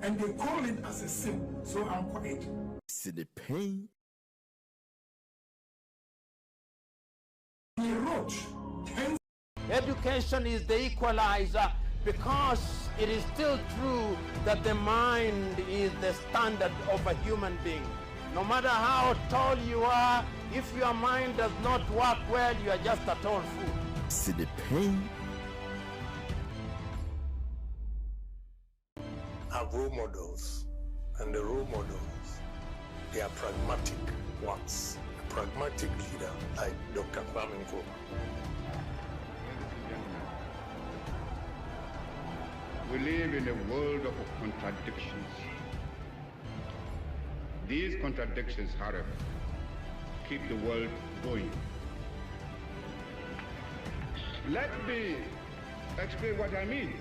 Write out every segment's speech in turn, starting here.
and they call it as a sin, so I'm quiet. See the pain. He wrote, education is the equalizer, because it is still true that the mind is the standard of a human being. No matter how tall you are, if your mind does not work well, you are just a tall fool. See the pain. Have role models, and the role models, they are pragmatic ones. A pragmatic leader like Dr. Kwame Nkrumah. We live in a world of contradictions. These contradictions, however, keep the world going. Let me explain what I mean.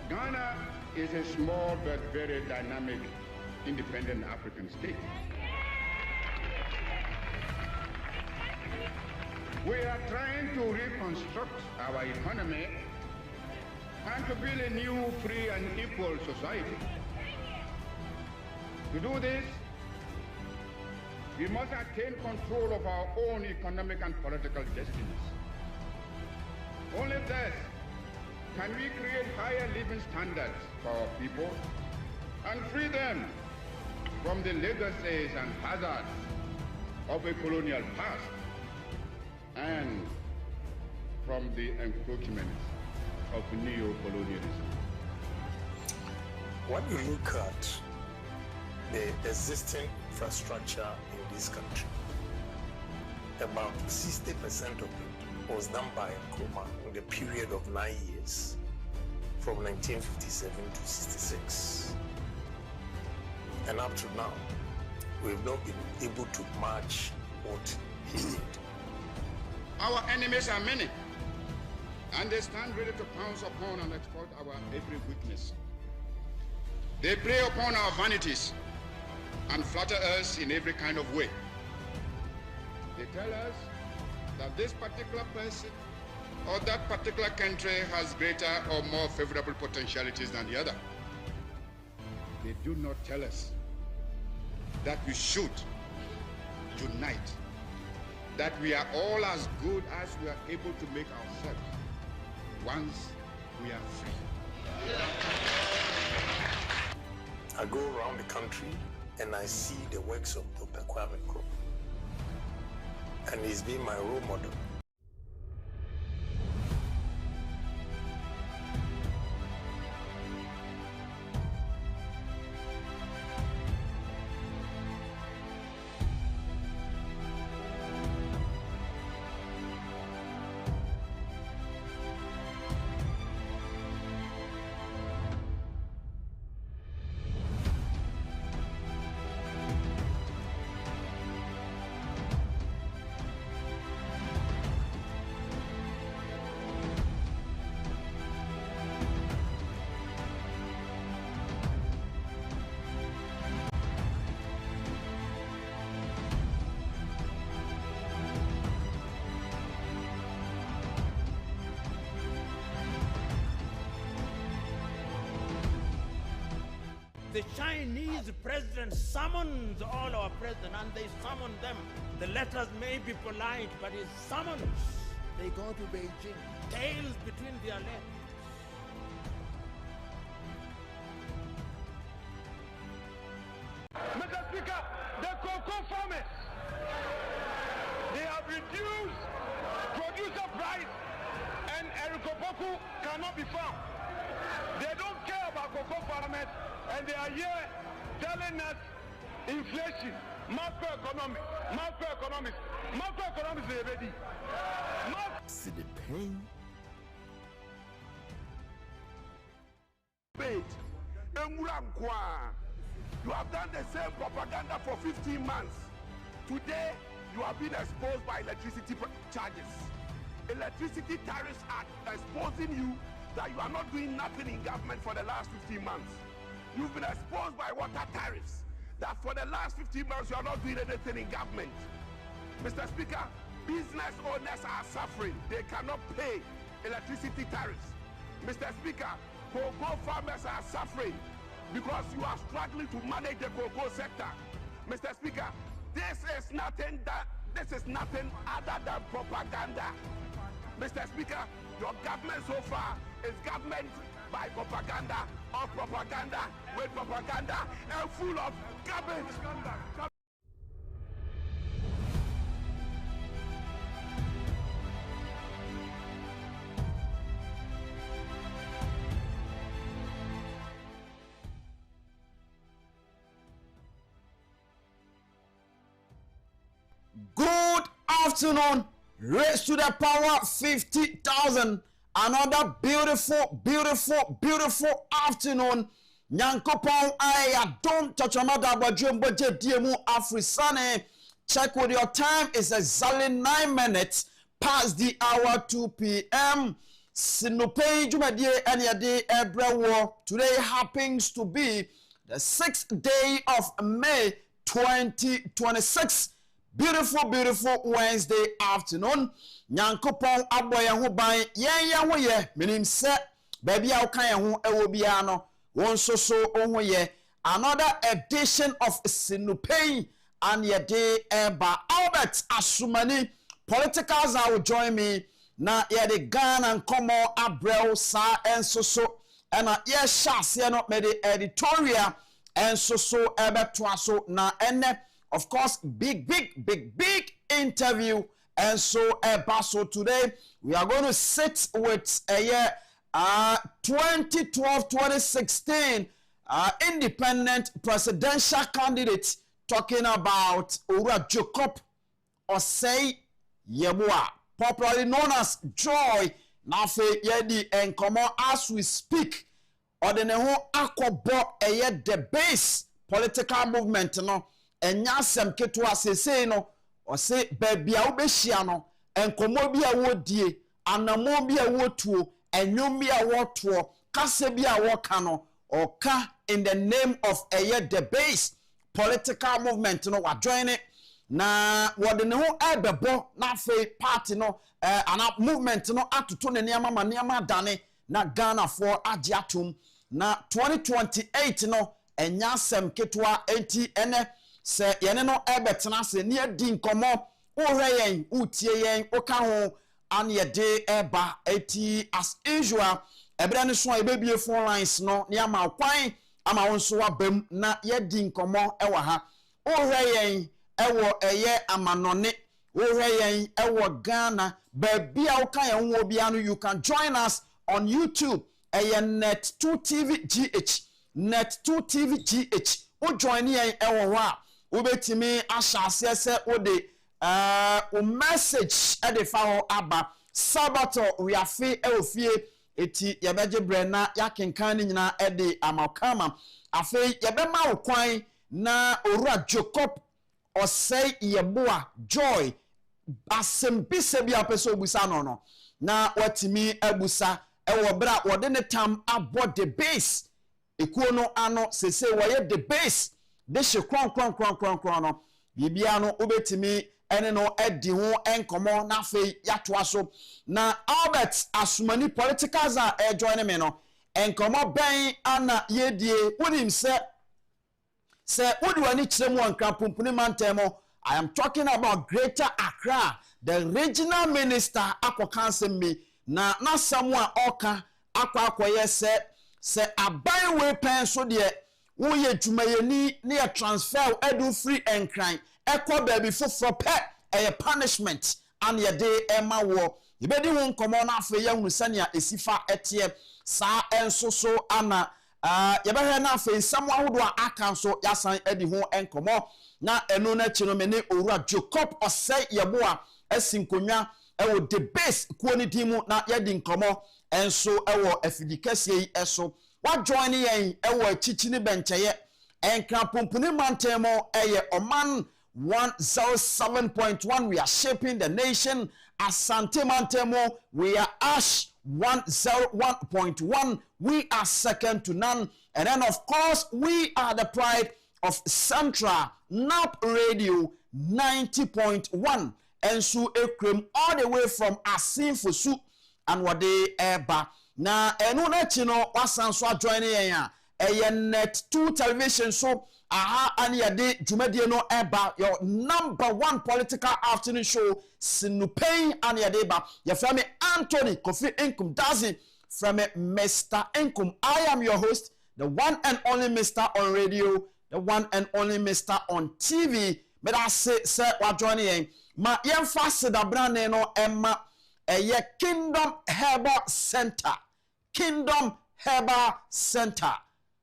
Ghana is a small but very dynamic, independent African state. We are trying to reconstruct our economy and to build a new, free and equal society. To do this, we must attain control of our own economic and political destinies. Only thus can we create higher living standards for our people and free them from the legacies and hazards of a colonial past and from the encroachments of neo-colonialism. When you look at the existing infrastructure in this country, about 60% of it was done by Nkrumah in the period of 9 years, from 1957 to 66. And up to now, we've not been able to match what he did. Our enemies are many, and they stand ready to pounce upon and exploit our every weakness. They prey upon our vanities and flatter us in every kind of way. They tell us that this particular person or that particular country has greater or more favorable potentialities than the other. They do not tell us that we should unite, that we are all as good as we are able to make ourselves once we are free. I go around the country and I see the works of Dr. Kwame Nkrumah, and he's been my role model. The Chinese president summons all our presidents, and they summon them. The letters may be polite, but it's summons. They go to Beijing, tails between their legs. Mr. Speaker, the cocoa farmers, they have reduced producer price, and Erikopoku cannot be found. They don't care about cocoa farmers, and they are here telling us inflation, macroeconomics is ready. See the pain. You have done the same propaganda for 15 months. Today, you have been exposed by electricity charges. Electricity tariffs are exposing you that you are not doing nothing in government for the last 15 months. You've been exposed by water tariffs, that for the last 15 months you are not doing anything in government. Mr. Speaker, business owners are suffering. They cannot pay electricity tariffs. Mr. Speaker, Cocoa farmers are suffering because you are struggling to manage the cocoa sector. Mr. Speaker, this is nothing other than propaganda. Mr. Speaker, your government so far is government by propaganda or propaganda with propaganda and full of garbage. Good afternoon, raised to the power 50,000. Another beautiful afternoon. Nyankopon I don't touch a matter about budget diemu Afrisane. Check with your time, it's exactly 9 minutes past the hour 2 p.m. No Pein Jumadie and Yade Ebrewo. Today happens to be the 6th day of May 2026. Beautiful Wednesday afternoon. Nyankopon aboya ho ban yen ho ye menim se baby a kan ho ewo bia no won so ho ye another edition of No Pein and yede eba Albert Asumani politicals will join me na yede Ghana and Nkomo abrel sa enso and ye shase no me the editorial enso ebeto so na ene. Of course, big interview. And so, today, we are going to sit with a year 2012-2016 independent presidential candidate talking about Jacob Osei Yeboah, popularly known as Joy. Nafe Yedi and Nkomo as we speak. Odeneho akobo the base political movement, no. Enya sem ketua sese no o se babia wo behia no enkomo bia wo die anamo bia wo tuo enwom bia wo to kase bia wo ka no oka in the name of the base political movement no wa join it na wode ne ho ebebo na fe party no ana movement no atoto ne niam ma niam dane na Ghana for Agyapong na 2028 no enya sem ketua enti ene se yene no ebetena se ne adi nkomo ohwe yen utie yen oka ho an yede eba eti as usual ebra ne so ebebie phone lines no ne ama kwan ama wonso wabam na yedi nkomo ewa ha ohwe yen ewo eye amanone ohwe yen ewo Ghana babia oka yen wo bia no you can join us on YouTube Net2 TV GH Net2 TV GH o join yen ewo ha ubetimi ashase se ode o message e de fa ho aba sabato we afi e ofie eti yebeje brena yakenkan ni nyina e de amakama afi yebema okwan na Owura Jacob Osei Yeboah Joy asempise bia peso obusa no na watimi abusa e wo bra wode ne tam abo the base ekuo no ano sese woye the base de she kron no bibia no obetimi ene no edi ho enkomo na fe yatoa so na Albert Asumani politicals are join me no enkomo ben ana yedie wonim se wodi wani kiremu ankra pumpuni mantemo. I am talking about Greater Accra. The regional minister akokansem me na someone oka akwakoye se aban we pen so de wo ye dwumayeni ne transfer edu free enkran ekọ baby foforo pe punishment and ye de ema wo ibedi won komo na afa ya hunu sania esifa etie sa enso so ana ye behwe na afa nsam ahodo aka so yasan edi ho enkomo na eno na chi no me ne Owura Jacob Osei Yeboah asinkonwa ewo the base kuoni dimu na yedi nkomo enso ewo afidikase yi eso wa join yen ewo chichini bencheye enkra pompuni mantemo eye oman 107.1 we are shaping the nation. Asante Mantemo we are Ash 101.1 we are second to none, and then of course we are the pride of Central NAP Radio 90.1 and so ekrem all the way from Asin Fosu and Wade Eba na enu na chi no wasan so join yen a net 2 television so aha ane yade dwumadie no eba your #1 political afternoon show No Pein ane yade ba ya from Anthony Kofi Inkum Dazi from Mr. Inkum. I am your host, the one and only Mr. on radio, the one and only Mr. on TV. But I say wa join yen ma yen fast da brand no emma a Kingdom Herbal Center. Kingdom Herbal Center.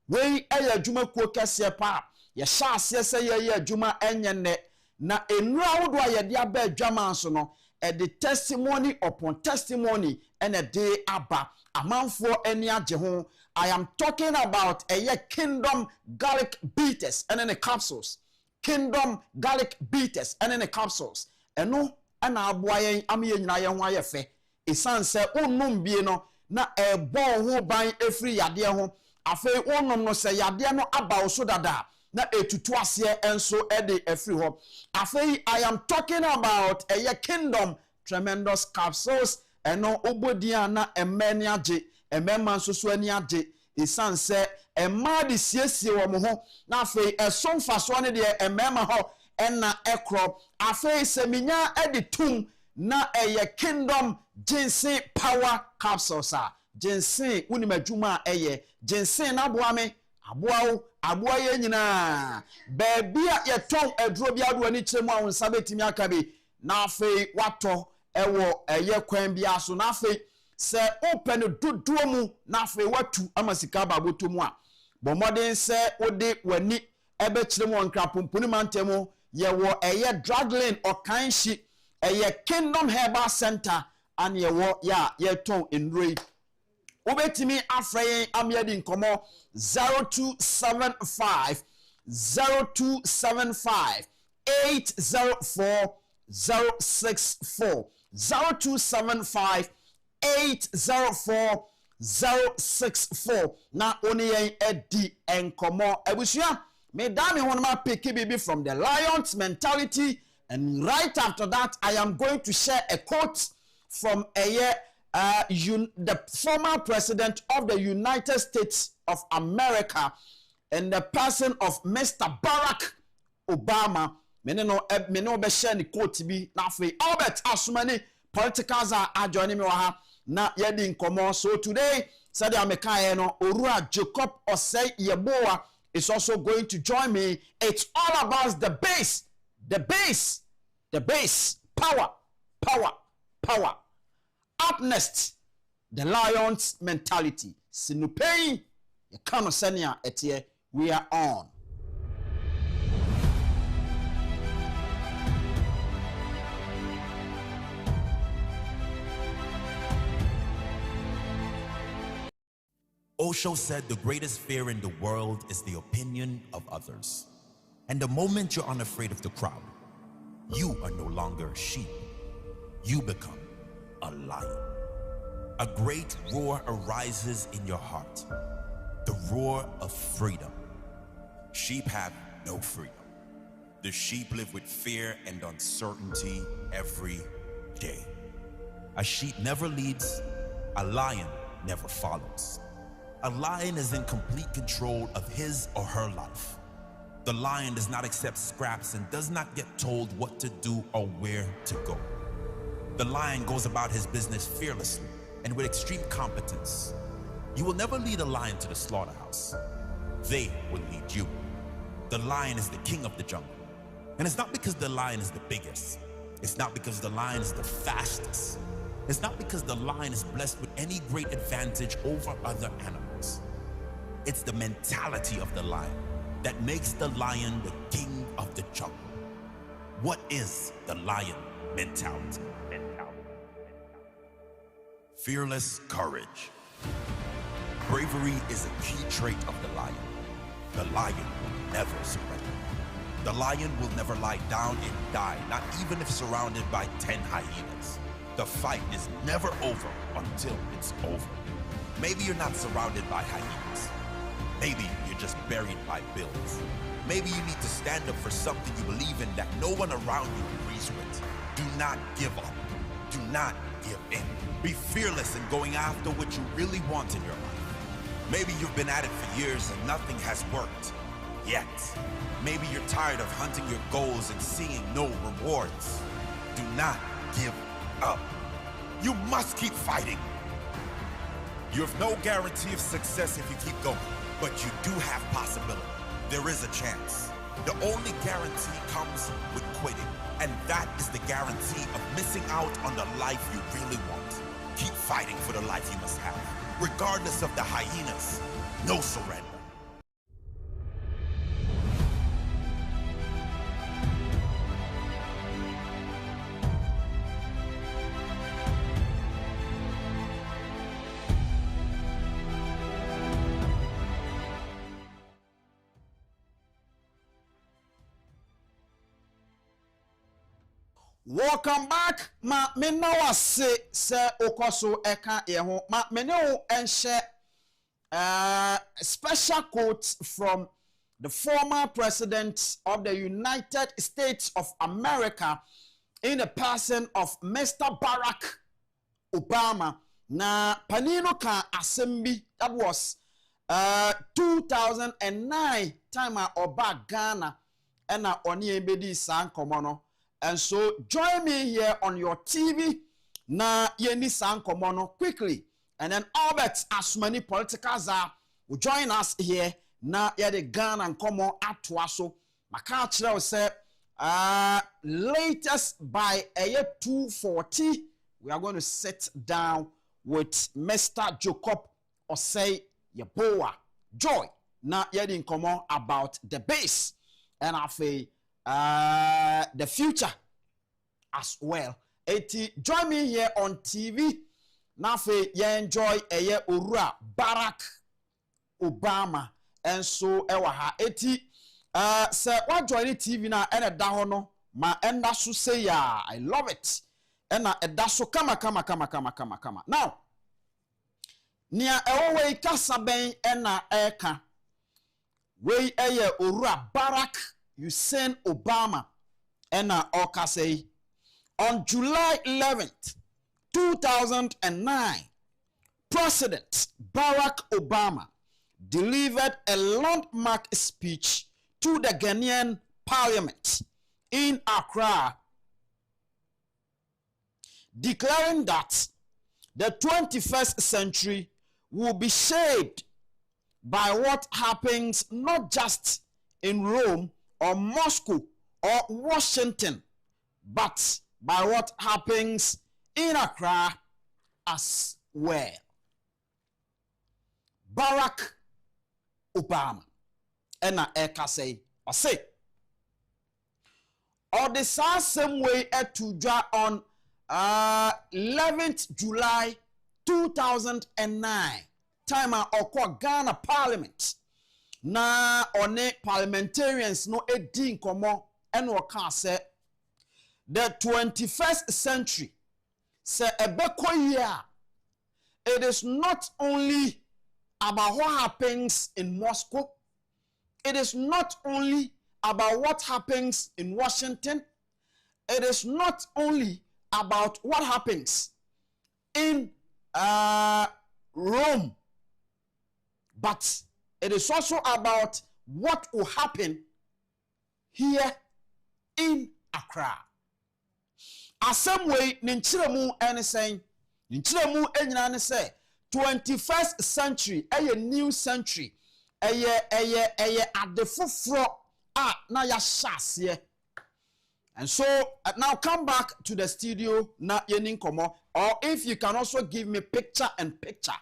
We aya juma ko kese pa ye sha ase se ye juma enye na enura wodo ye de aba adwaman so no the testimony upon testimony and a day aba amanfo eni age ho. I am talking about a Kingdom garlic bitters and the capsules. Kingdom garlic bitters and the capsules. Eno ana aboa yen am ye nyina ye ho ayefe esan se onum bie no na ebo ho ban efri yade ho afei onum no se yade no aba so dada na etutu ase enso ede efri ho. Afei I am talking about a Kingdom tremendous capsules eno obodia na emani age emema nsoso ani age esan se emma de siesie wo mo ho na afei esomfa so ne de emema ho ena ekro afei seminya editum na eye Kingdom ginseng power capsules a ginseng unimadwuma eye ginseng na boame aboa ye nyina baabia ye ton aduro bia do ani kyeremu a wonsa betimi aka bi na afei wato ewo eye kwan bia so na afei se open dodo mu na afei watu amasika baboto mu a bomoden se ode wani ebe kyeremu onkra pompuni mantemu ye wo eye drug lane okanshi eye Kingdom Herbal Center and ye wo ya ye ton enrei obetimi afrayin amiadi nkomo 0275 804 064 0275 804 064 na oni yen edi enkomo ebusua me dami honma pick bibi from the Lion's mentality. And right after that, I am going to share a quote from the former president of the United States of America in the person of Mr. Barack Obama. Me be share the quote bi na free Albert Asumani politicals are joining me waha na yedi nkomo. So today, said America no Orua Jacob Osei Yeboa is also going to join me. It's all about the base. The base, power. Up next, the Lion's mentality. No Pein, you cannot send ya etie. We are on. Osho said the greatest fear in the world is the opinion of others. And the moment you're unafraid of the crowd, you are no longer a sheep. You become a lion. A great roar arises in your heart, the roar of freedom. Sheep have no freedom. The sheep live with fear and uncertainty every day. A sheep never leads, a lion never follows. A lion is in complete control of his or her life. The lion does not accept scraps and does not get told what to do or where to go. The lion goes about his business fearlessly and with extreme competence. You will never lead a lion to the slaughterhouse. They will lead you. The lion is the king of the jungle. And it's not because the lion is the biggest. It's not because the lion is the fastest. It's not because the lion is blessed with any great advantage over other animals. It's the mentality of the lion that makes the lion the king of the jungle. What is the lion mentality? Fearless courage. Bravery is a key trait of the lion. The lion will never surrender. The lion will never lie down and die, not even if surrounded by 10 hyenas. The fight is never over until it's over. Maybe you're not surrounded by hyenas. Maybe you're just buried by bills. Maybe you need to stand up for something you believe in that no one around you agrees with. Do not give up. Do not give in. Be fearless in going after what you really want in your life. Maybe you've been at it for years and nothing has worked yet. Maybe you're tired of hunting your goals and seeing no rewards. Do not give up. You must keep fighting. You have no guarantee of success if you keep going, but you do have possibility. There is a chance. The only guarantee comes with quitting, and that is the guarantee of missing out on the life you really want. Keep fighting for the life you must have, regardless of the hyenas. No surrender. Welcome back. Ma me no wase se okoso eka ye ho. Ma me no enhye special quotes from the former president of the United States of America in the person of Mr. Barack Obama. Na panino ka assembly that was 2009 time oba Ghana ena oni ebedi san komono. And so join me here on your TV na yeni san komono quickly. And then Albert, as many politicals will join us here na yede Ghana and komo atwaso. Maka chile say latest by a year 2:40 we are going to sit down with Mr. Jacob Osei Yeboah Joy na yede komo about the base and afi the future as well. Join me here on TV. Now you enjoy a Ura Barack Obama and so ewaha say what join the TV na and a dahono ma enda so say ya I love it and a daso kama now nia ewe kasaben ena eka we Ura Barack Hussein Obama ena oka say on July 11th 2009 President Barack Obama delivered a landmark speech to the Ghanaian parliament in Accra declaring that the 21st century will be shaped by what happens not just in Rome or Moscow or Washington, but by what happens in Accra as well. Barack Obama ena eka say or the same way on 11th July 2009 time okwa Ghana Parliament na one parliamentarians no edin komo eno ka say the 21st century say ebeko year it is not only about what happens in Moscow, it is not only about what happens in Washington, it is not only about what happens in Rome, but it is also about what will happen here in Accra. A same way, ninchiremu anything, ninchiremu enyina say 21st century, a new century, a adefufro na ya shasye. And so now come back to the studio na yenin komo, or if you can also give me picture and picture,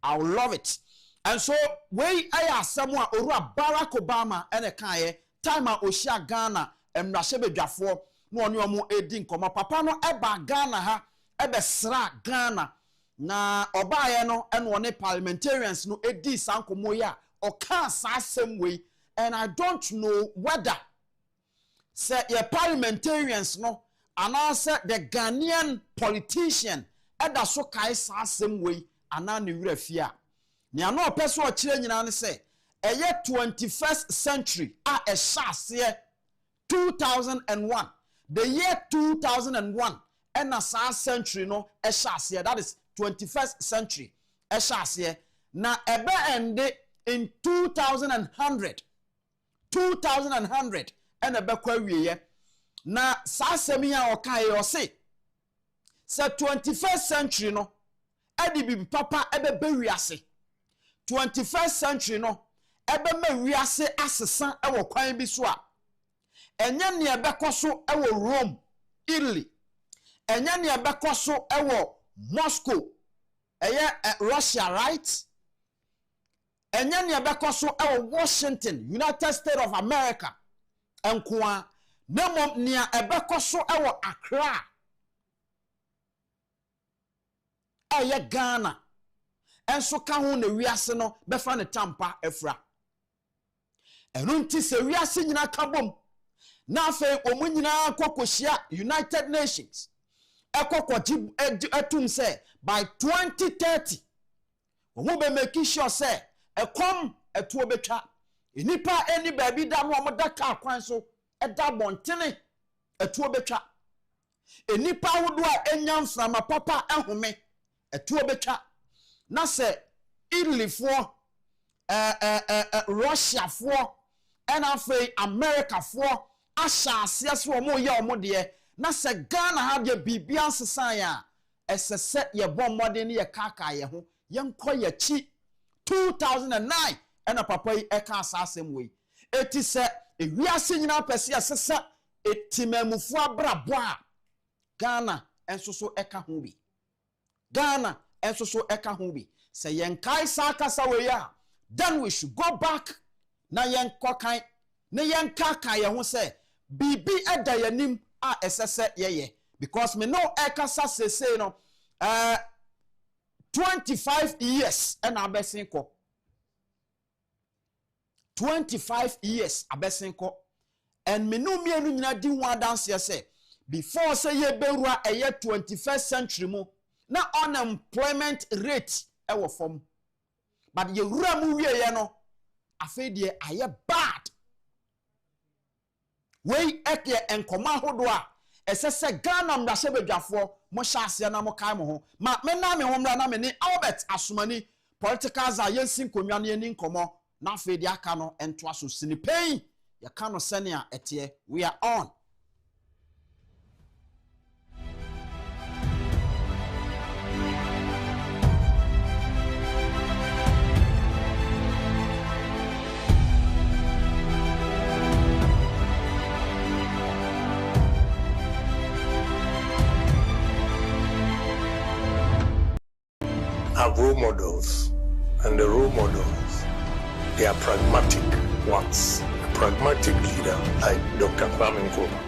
I will love it. And so we aya someone Ora Barack Obama ene kaye time a Oshia Ghana emrashebe dwafo no oni omo edin komo papa no eba Ghana ha ebe sra Ghana na obaye no ene one parliamentarians no edi sankomo ya o kan sa same way, and I don't know whether say your parliamentarians no and answer the Ghanaian politician eda so kai sa same way ana ne wrafia ni ano peso o kire nyina ne say eye 21st century a shase 2001 the year 2001 ɛna saa century no ɛhyɛ aseɛ, that is 21st century ɛhyɛ aseɛ, na ɛbɛ ende in 2100 ɛna ɛbɛkɔ awieyɛ. Na saa asɛm yi a ɔkaeɛ ɔse sɛ 21st century no ɛde bibi papa ɛbɛbɛ wiase, 21st century no ɛbɛma wiase asesa ɛwɔ kwan bi so a ɛnyɛ nea ɛbɛkɔ so ɛwɔ Rome, Italy, ɛnyɛ nea ɛbɛkɔ so ɛwɔ Moscow, ɛyɛ Russia, right? ɛnyɛ nea ɛbɛkɔ so ɛwɔ Washington, United States of America nkoa, na mmom nea ɛbɛkɔ so ɛwɔ Accra, ɛyɛ Ghana, enso ka ho na wiase no bɛfa ne tampa afra. Ɛno nti sɛ wiase nyina ka bom na afei omu nyina kokohia United Nations ekokogye atum sɛ by 2030 omu be make sure sɛ ekom etuo betwa enipa eni baabi da no omoda ka kwan so eda bontene etuo betwa enipa hodo a enya mframa papa ehome etuo betwa na se Italy for Russia for and afei America for asha asiase omo ye omo de na se Ghana ha de bibia nsesan ya esese ye bommode ne ye kaka ye ho ye nko ye chi 2009 ena papa yi eka asasem we eti se ewiase nyina pese asesa etimamufu abrabo a Ghana enso so eka ho bi, Ghana enso so eka ho bi. Se yenkai sa kasa we ya, then we should go back na yenkokan na yenkaka ye ho se bibi eda yanim a esese ye, because me no ekasa sese no 25 years and abesinko 25 years abesinko and me no mienu nyina di ho dance say before say ye berua eye 21st century mo na unemployment rate ewo form, but ye wura mu wie ye no afei de aye bad we eke enkoma hodo a esese Ghana mrahye badwafo mo hyase na mo kai mo ho ma me na me ho mra na me ni Albert Asomani political za yensin konwa na yeni nkomo na afei de aka no ento aso sini pain ye ka no sene a ete we are on. Have role models, and the role models, they are pragmatic ones. A pragmatic leader like Dr. Kwame Nkrumah.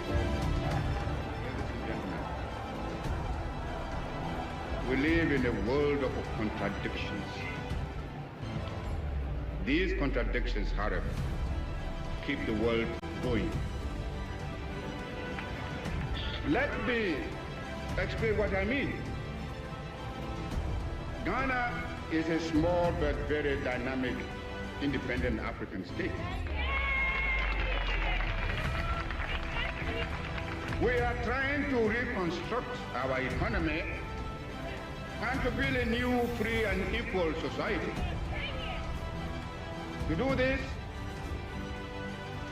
We live in a world of contradictions. These contradictions, however, keep the world going. Let me explain what I mean. Ghana is a small but very dynamic, independent African state. We are trying to reconstruct our economy and to build a new, free and equal society. To do this,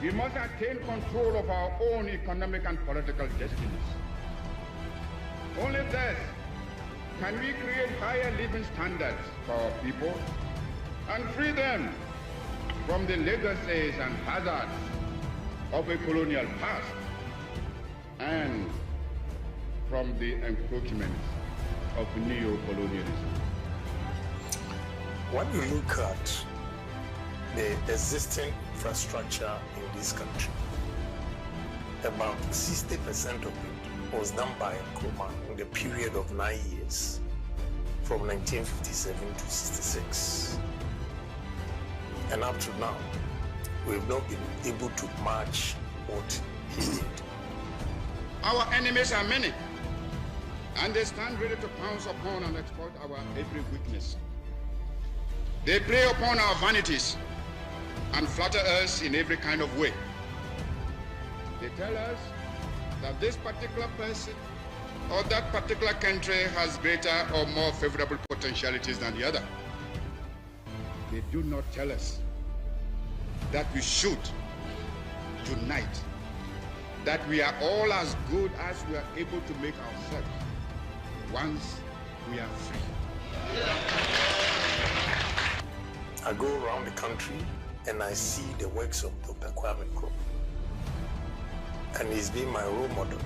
we must attain control of our own economic and political destinies. Only thus can we create higher living standards for our people and free them from the legacies and hazards of a colonial past and from the encroachments of neo-colonialism. When you look at the existing infrastructure in this country, about 60% of it was done by Nkrumah in the period of 9 years, from 1957 to 66. And up to now, we've not been able to match what he did. Our enemies are many, and they stand ready to pounce upon and exploit our every weakness. They prey upon our vanities and flatter us in every kind of way. They tell us that this particular person or that particular country has greater or more favorable potentialities than the other. They do not tell us that we should unite, that we are all as good as we are able to make ourselves once we are free. I go around the country and I see the works of Dr. Kwame Nkrumah, and he's been my role model.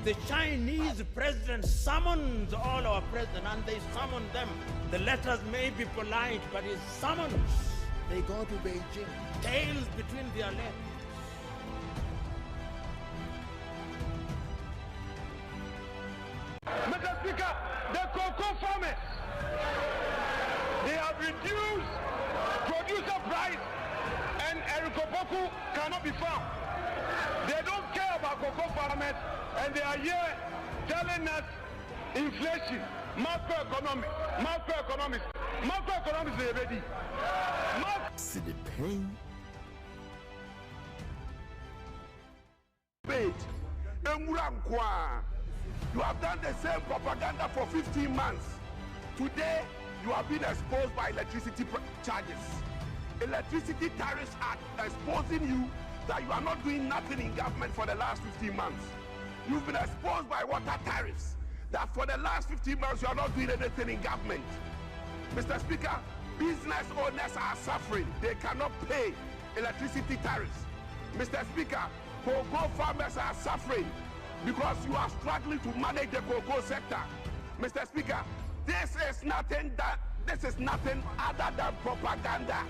The Chinese president summons all our presidents, and they summon them. The letters may be polite, but it's summons. They go to Beijing, tails between their legs. Mr. Speaker, the cocoa farmers, they have reduced producer price, and Erikopoku cannot be found. They don't care about cocoa farmers, and they are here telling us inflation, macroeconomics is ready. See the pain. You have done the same propaganda for 15 months. Today, you have been exposed by electricity charges. Electricity tariffs are exposing you that you are not doing nothing in government for the last 15 months. You've been exposed by water tariffs that for the last 15 months you are not doing anything in government. Mr. Speaker, business owners are suffering. They cannot pay electricity tariffs. Mr. Speaker, cocoa farmers are suffering because you are struggling to manage the cocoa sector. Mr. Speaker, this is nothing other than propaganda.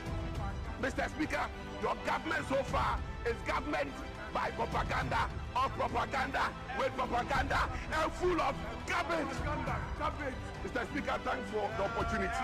Mr. Speaker, your government so far is government by propaganda, or propaganda with propaganda, and full of garbage. Mr. Speaker, thanks for the opportunity.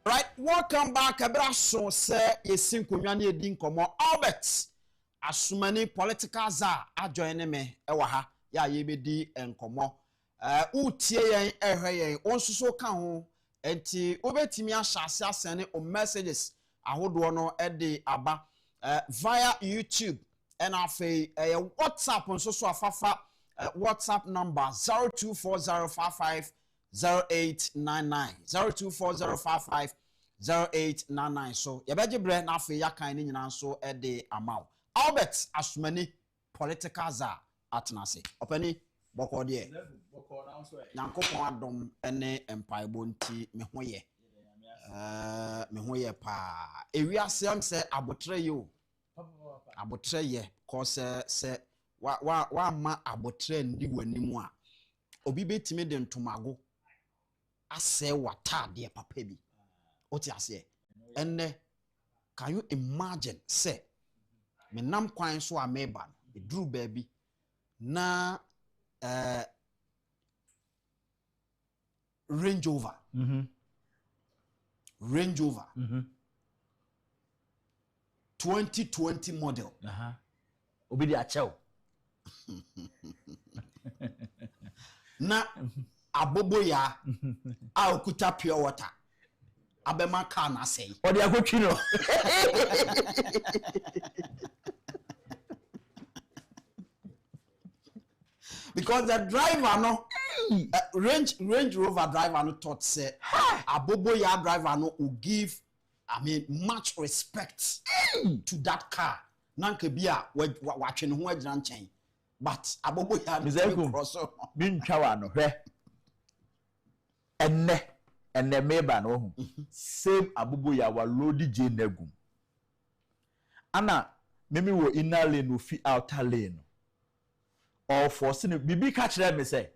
Right, welcome back. Abraso say yesin konwa na edi nkomo Albert asumani political za ajoin me ewa ha ya yebedi nkomo utie yen ehwe yen onsuso ka ho enti obetimi ahase asene o messages ahodo no ede aba via YouTube and afi WhatsApp onsuso afafa WhatsApp number 024055 0899 0240550899 so yabeje bre na afi yakan ni nyina so e de amaw Albert asumani political za atnase opani boko de Nyankopon adom ene empaibo nti me hoye pa ewiase am se abotre ye o abotre ye ko se wa ma abotre ndi wanimu a obi betime de ntomago ase watade papa bi oti ase enne can you imagine say me nam kwan so ameba no dru baby na Range Rover 2020 model obi di achew na abobo ya a okuta pure water abema car na say o di akotwi no because the driver no Range Rover driver no thought say abobo ya driver no will give I mean, much respect to that car. Nanke bia watching who are chain. But abobo ya cross. Bin chawa no hwe. Enne meba no same abobo ya wa load je negum. Ana memi wo inner lane no fi outer lane. Or force no bibi catch them me say.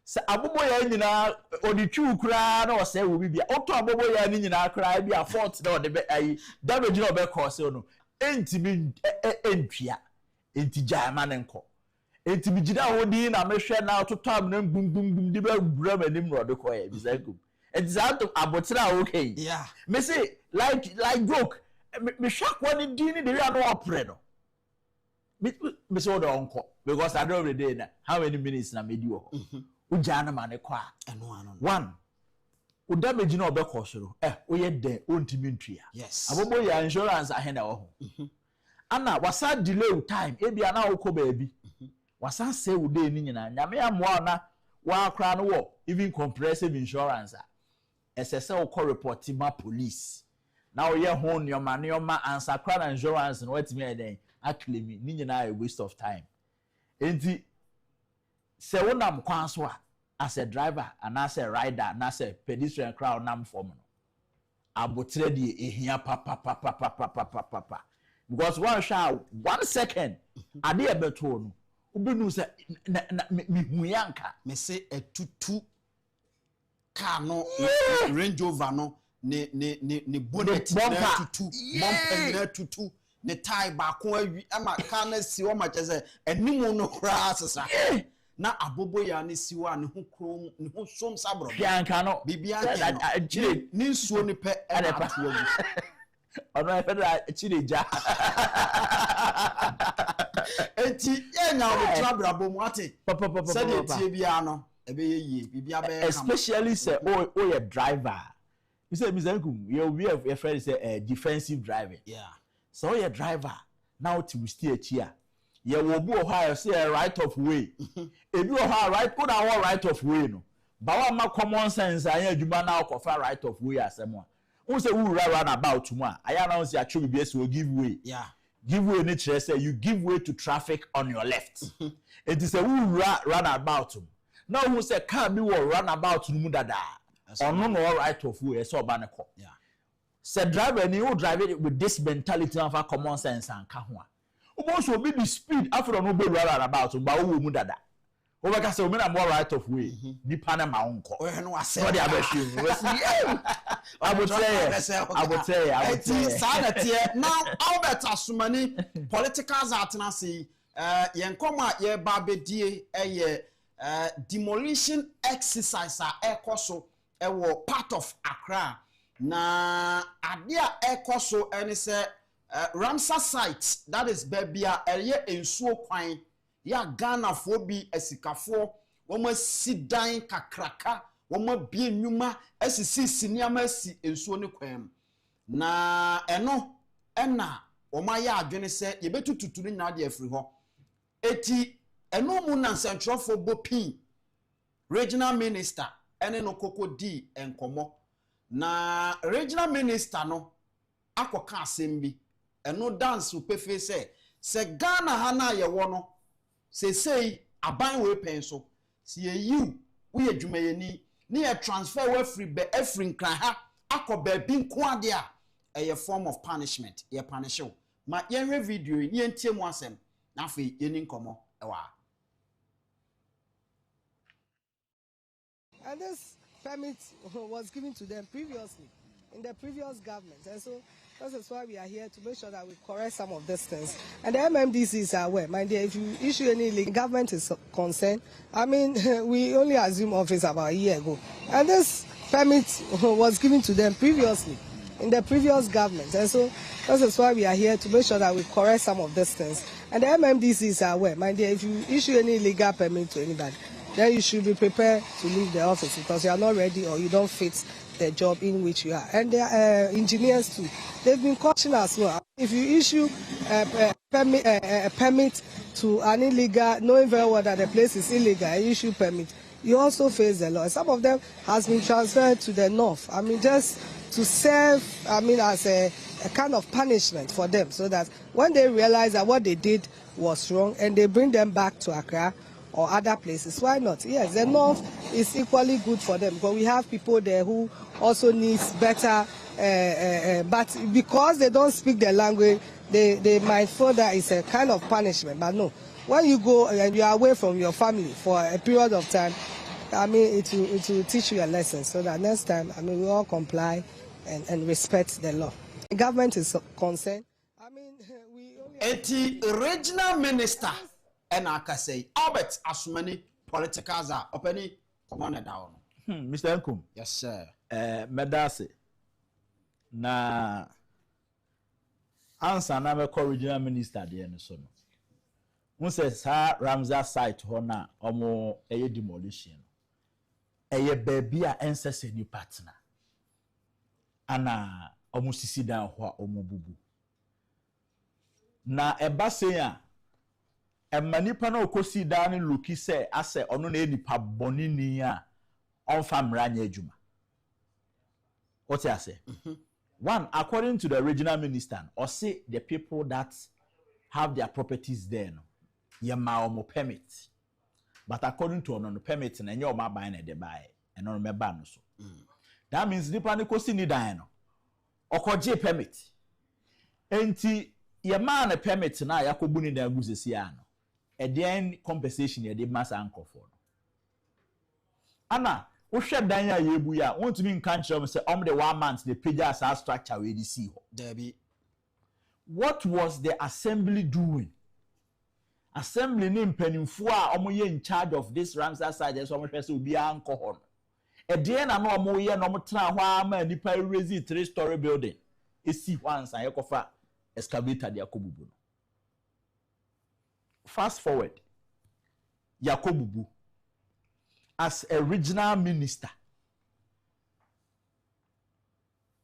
Sa abobo ya nyina oditwu kura na o say wo bibia. Oto abobo ya ni nyina kura bia fault na o de be ayi damage na o be cause no. Entimi entwia. Enti jama nenko. Enti bi gida hodi na mehwe na ototo am na gbum di be bura manim no de koye bi say gum. Enti za to abotira okay. Yeah. Me say like joke. Me shock one di ni de we no opre no. Me say odo onko because I don't ready na how many minutes na me di wo. Uja na ma ne kwa. Eno. One. O damage na obe kosoro. Oye den ontimi ntwia. Yes. Abobo ya insurance ahena wo ho. Ana wasa delay time ebia na wo ko baabi. Wasa say wo dey ni nyina. Nyame amoa na wa kra no wo even comprehensive insurance a. Esese wo ko report ma police. Na wo ye ho nyoma answer kra na insurance no watimi eden aclaim ni nyina a waste of time. Enti se wo nam kwan so a as a driver and as a rider and as a pedestrian crowd nam form no abotre de ehia papa because one shot 1 second ade e beto no ubenu se me huyanka me say etutu car no Range Rover no ne bonnet na tutu bumper na tutu ne tie ba ko awi ama car na si o ma chese enimu no kra asesa na abobo ya ne siwa ne ho krom ne ho som sabro fianka no bibia chire ni nsuo ne pe e na atuo ono e feda chire ja enti enya o trabra bom ate se de tie bia no e be ye bibia be especially say o ye driver you say Mizankum we have a friend say defensive driving so your driver now to stay here ye wo bu o say right of way e bi o right go na right of way no ba wa ma common sense anya adwuma na akofa right of way asem a who say who run about mu a aya na say achu bi so give way give way ni chere say you give way to traffic on your left it is a who run about now who say car bi wo run about mu dada ono no right of way so ba ne ko say driver ni who drive it with this mentality of common sense and ka ho a obo be the speed after no be run about ba wo mu dada o be ka say o me na more right of way nipa na ma wonko o he no ase no dey abehwe we see abotre eti sanete now Albert Asumani political zatena say yen koma ye ba bedie eye demolition exercise a ekoso ewo part of Accra na ade a ekoso eni say Ramsar site that is Bebia eye ensuo kwan ya Ghana fo bi esikafo womo sidan kakraka womo bie nnwuma asisi siniama asi ensuo ne kwan na eno ena womo ya adwene se ye betututu ne nyade afiri ho eti eno mu na nsantrofo bopin regional minister ene no kokodi enkomo na regional minister no akoka asembi eno dance upefe se Ghana ha na ye wo no say aban we pen so si you we adwumayeni ni e transfer we free be efri nkran ha akoba bi nko ade a form of punishment ye punish you ma yenwe video ni entie mu asem na afi yeni nkomo ewa. And this permit was given to them previously in the previous government, and so this is why we are here to make sure that we correct some of these things. And the MMDCs are aware, my dear, if you issue any legal government is concerned, I mean, we only assumed office about a year ago. And this permit was given to them previously in the previous government. And so this is why we are here to make sure that we correct some of these things. And the MMDCs are aware, my dear, if you issue any legal permit to anybody, then you should be prepared to leave the office because you are not ready or you don't fit the job in which you are. And there are engineers too. They've been cautioned as well. If you issue a permit to an illegal, knowing very well that the place is illegal, and issue permit, you also face the law. Some of them has been transferred to the north. I mean, just to serve, I mean, as a kind of punishment for them, so that when they realize that what they did was wrong and they bring them back to Accra or other places, why not? Yes, the North is equally good for them, because we have people there who also needs better, but because they don't speak the language, they might feel that it's a kind of punishment. But no, when you go and you are away from your family for a period of time, I mean, it will teach you a lesson, so that next time, I mean, we all comply and respect the law. The government is concerned. I mean, we only... Regional minister, and I can say, Albert Asumani, politicals are opening money down. Mr. Nkum. Yes, sir. Medase. Na answer na me regional minister there no so no. Who says Ramza site ho na omo eye demolition. Eye baby a ensese ni partner. Ana omo sisi dan ho omo bubu. Na eba se a emanipa na okosi dan ni luki se ase ono na enipa boni ni a onfa mranya adwuma. What I say? One, according to the regional minister, or say the people that have their properties there, no, yema permit. But according to no permit, and you're my buying they buy, and no remember no so. That means the panic cost ni dino. Or koje permit. Enti yema na permit na yakobuni na guzesiano. And then compensation ye de mass anchor for. Anna. Usha danya yebu ya want to mean country say the 1 month the page as our structure we see Debbie. What was the assembly doing? Assembly name penimfo a omo ye in charge of this Ramsar side so omo hwese obi anko ho. E de na no omo ye no mo tra ho ama nipa raise 3-story building. Esi once an yekofa excavator de akobubu. Fast forward. Yakobubu as a regional minister.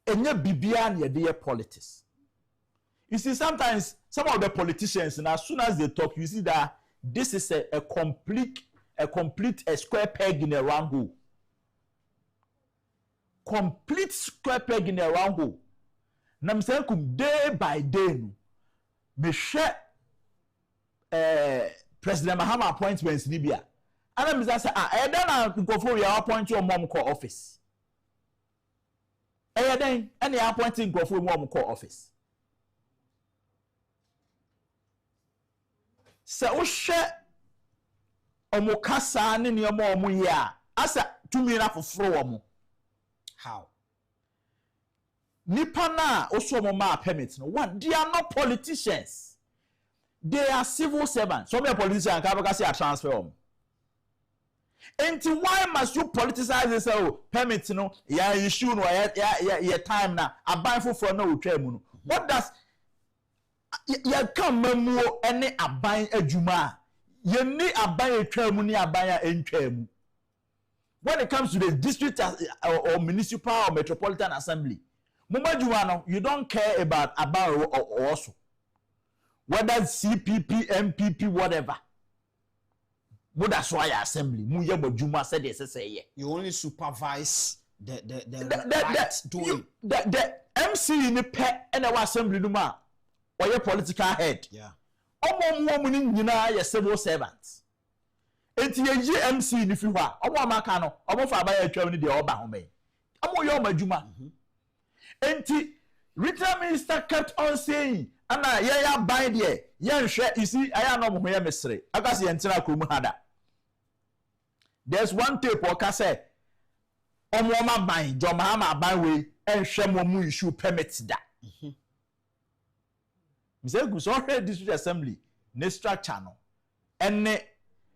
Enye bibia na yede politics. You see, sometimes some of the politicians, and as soon as they talk, you see that this is a complete square peg in a round hole. Complete square peg in a round hole. Na mse kum day by day no. Me share President Mahama appointments ni bia. Ana misa say then na nkofo we appoint your mom call office. Then any appointing nkofo mom call office. Se o hwe omukasa ne ne omo ye a asa tumi na foforo omo. How? Nipa na oso omo ma permit no one, they are not politicians. They are civil servants. Some politicians can say a transfer omo. And why must you politicize this permit no ya issue no ya time na aban for no utwa mu no? What does ya come mamu any aban adwuma ye ni aban etwa mu ni aban a entwa mu? When it comes to the district or municipal or metropolitan assembly, mumajuma no, you don't care about aban or also whether CPP, MPP, whatever. But that's why assembly. You only supervise the MC in the pet and our assembly numa or your political head. Yeah. Woman in civil servants. And ye MC if you are. Omo makano. Omo fa ba Germany the oba home. Omo yo majuma. And regional minister kept on saying, "Ana ya buy there. Yan share. You see, I am no mo ya mesre. Akasi entina kumu hada." There's one tape or say, Omoma buying, John Mahama buy way, and Shamu issue permits that. Mr. Gus already district assembly, Nestra channel, and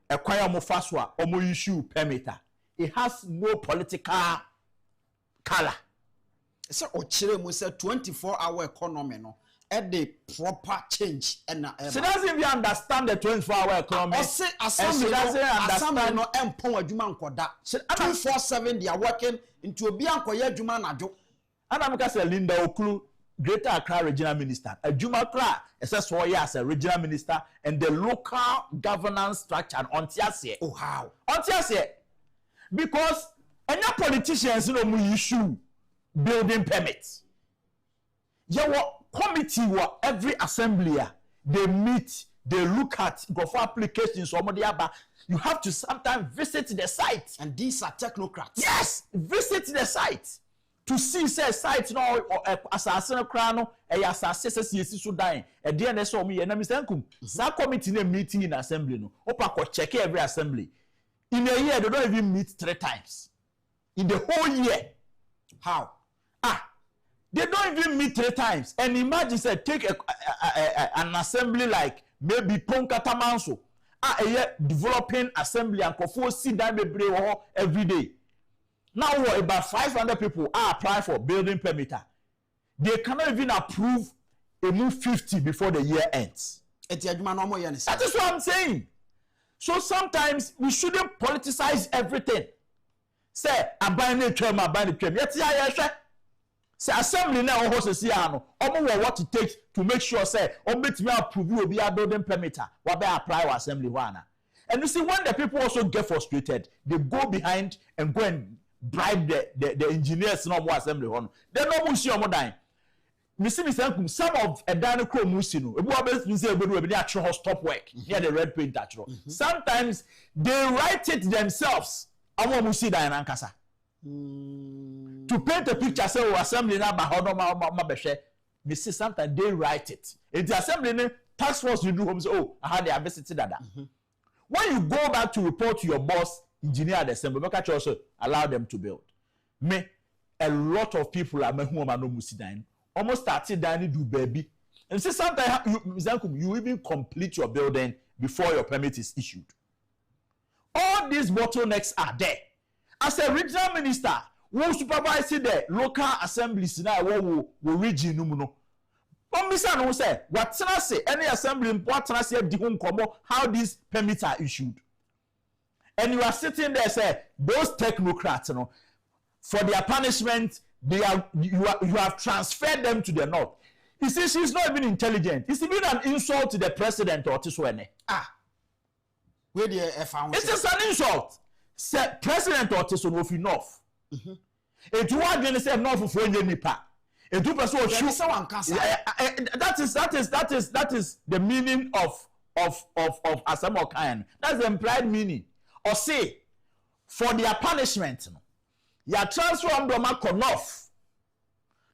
acquire Mofaswa, Omo issue permitter. It has no political color. So, Ochire Musa 24-hour economy, no. At the proper change and she doesn't even understand the 24-hour economy. She doesn't understand no empower adwuma nkoda. 247 they are working into obi ankoye adwuma najo. Ana meka say Linda Okulu, Greater Accra regional minister. Adwuma kra so as a regional minister and the local governance structure on tiase. Oh how? On tiase. Because any politicians no mu issue building permits. Your committee what every assembly they meet, they look at go for applications or whatever. You have to sometimes visit the site. And these are technocrats. Yes, visit the site to see say site no assassin crown assassin yes so dying. A DNS or me and Mr. That committee in a meeting in assembly no. Opa check every assembly. In a year they don't even meet 3 times. In the whole year. How? They don't even meet 3 times. And imagine say take an assembly like maybe Ponkatamanso. Developing assembly and kofo sit down every day. Now about 500 people are applying for building permit. They cannot even approve a move 50 before the year ends. That is what I'm saying. So sometimes we shouldn't politicize everything. Say, I'm buying a term, I'm buying a term. Say, assembly now, what it takes to make sure, say, me approve you be a building permit. What they apply to assembly one. And you see, when the people also get frustrated, they go behind and go and bribe the engineers in our assembly one. They no more see more dying. Some of a Danako Musino, a stop work near the red paint. Sometimes they write it themselves. I want to see that in Ankasa. To paint a picture, say, assembly now, but sometimes they write it. In the assembly, task force you do home say, oh, I had the visited that. When you go back to report to your boss, engineer at the assembly, because also allow them to build. A lot of people are who are no musidine. Almost started dining do baby. And say sometimes you even complete your building before your permit is issued. All these bottlenecks are there. As a regional minister, who supervise the local assemblies now will region no. Mr. No say what say any assembly important say the home how these permits are issued. And you are sitting there say those technocrats no for their punishment you have transferred them to the north. You see, she's not even intelligent. It's even an insult to the president or to Swene. Where the found it is an insult. Say president or to Swene north. It you are going to say north for any nipa. That is the meaning of Asamo Kayan. That's the implied meaning. Or say for their punishment. Ya transform do ma konof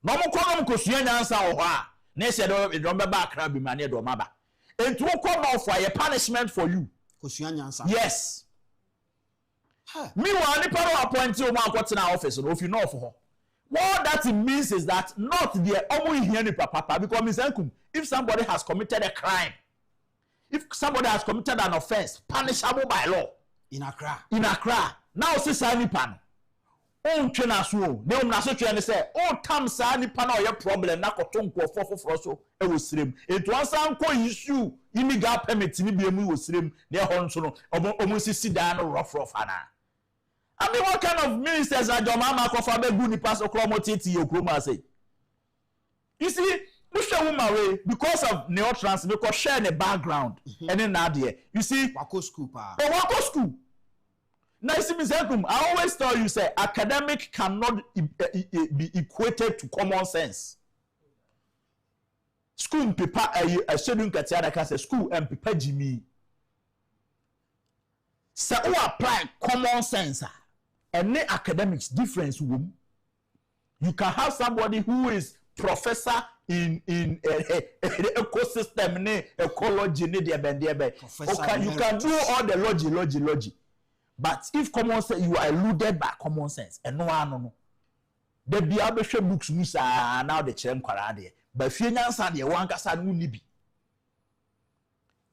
no mo konom kosua nyansa wo ha na se do be ba kra bi mane do ma ba entu konof for a punishment for you kosua nyansa yes me wa ni paro appoint you ma akotena office no if you know for her what that means is that not the omo hia ni papa because misankum if somebody has committed a crime, if somebody has committed an offense punishable by law in Accra now say sani pan on twena so na um na so twena say o tam sa nipa na oye problem na kotonko fofoforo so e wo sirem etu ansan ko issue illegal permit ni bi emu wo sirem na e ho nso no omo sisi dan no rough ana. I mean, what kind of ministers are Jomama Kofa Begu ni pass okromotiti okroma say? You see, way because of Neotrans, because share the background and then there. You see, Wako school pa. Oh, Wako school. Now, you see, Mr. I always tell you, say, academic cannot be equated to common sense. School paper, a student can say school and paper Jimmy. So, who apply common sense? And the academics difference. You can have somebody who is professor in ecosystem, ecology, you can do all the logic. But if common sense, you are eluded by common sense, and no. The Biabesha books Musa now the Chem Karade, but finance and the one Cassan Unibi.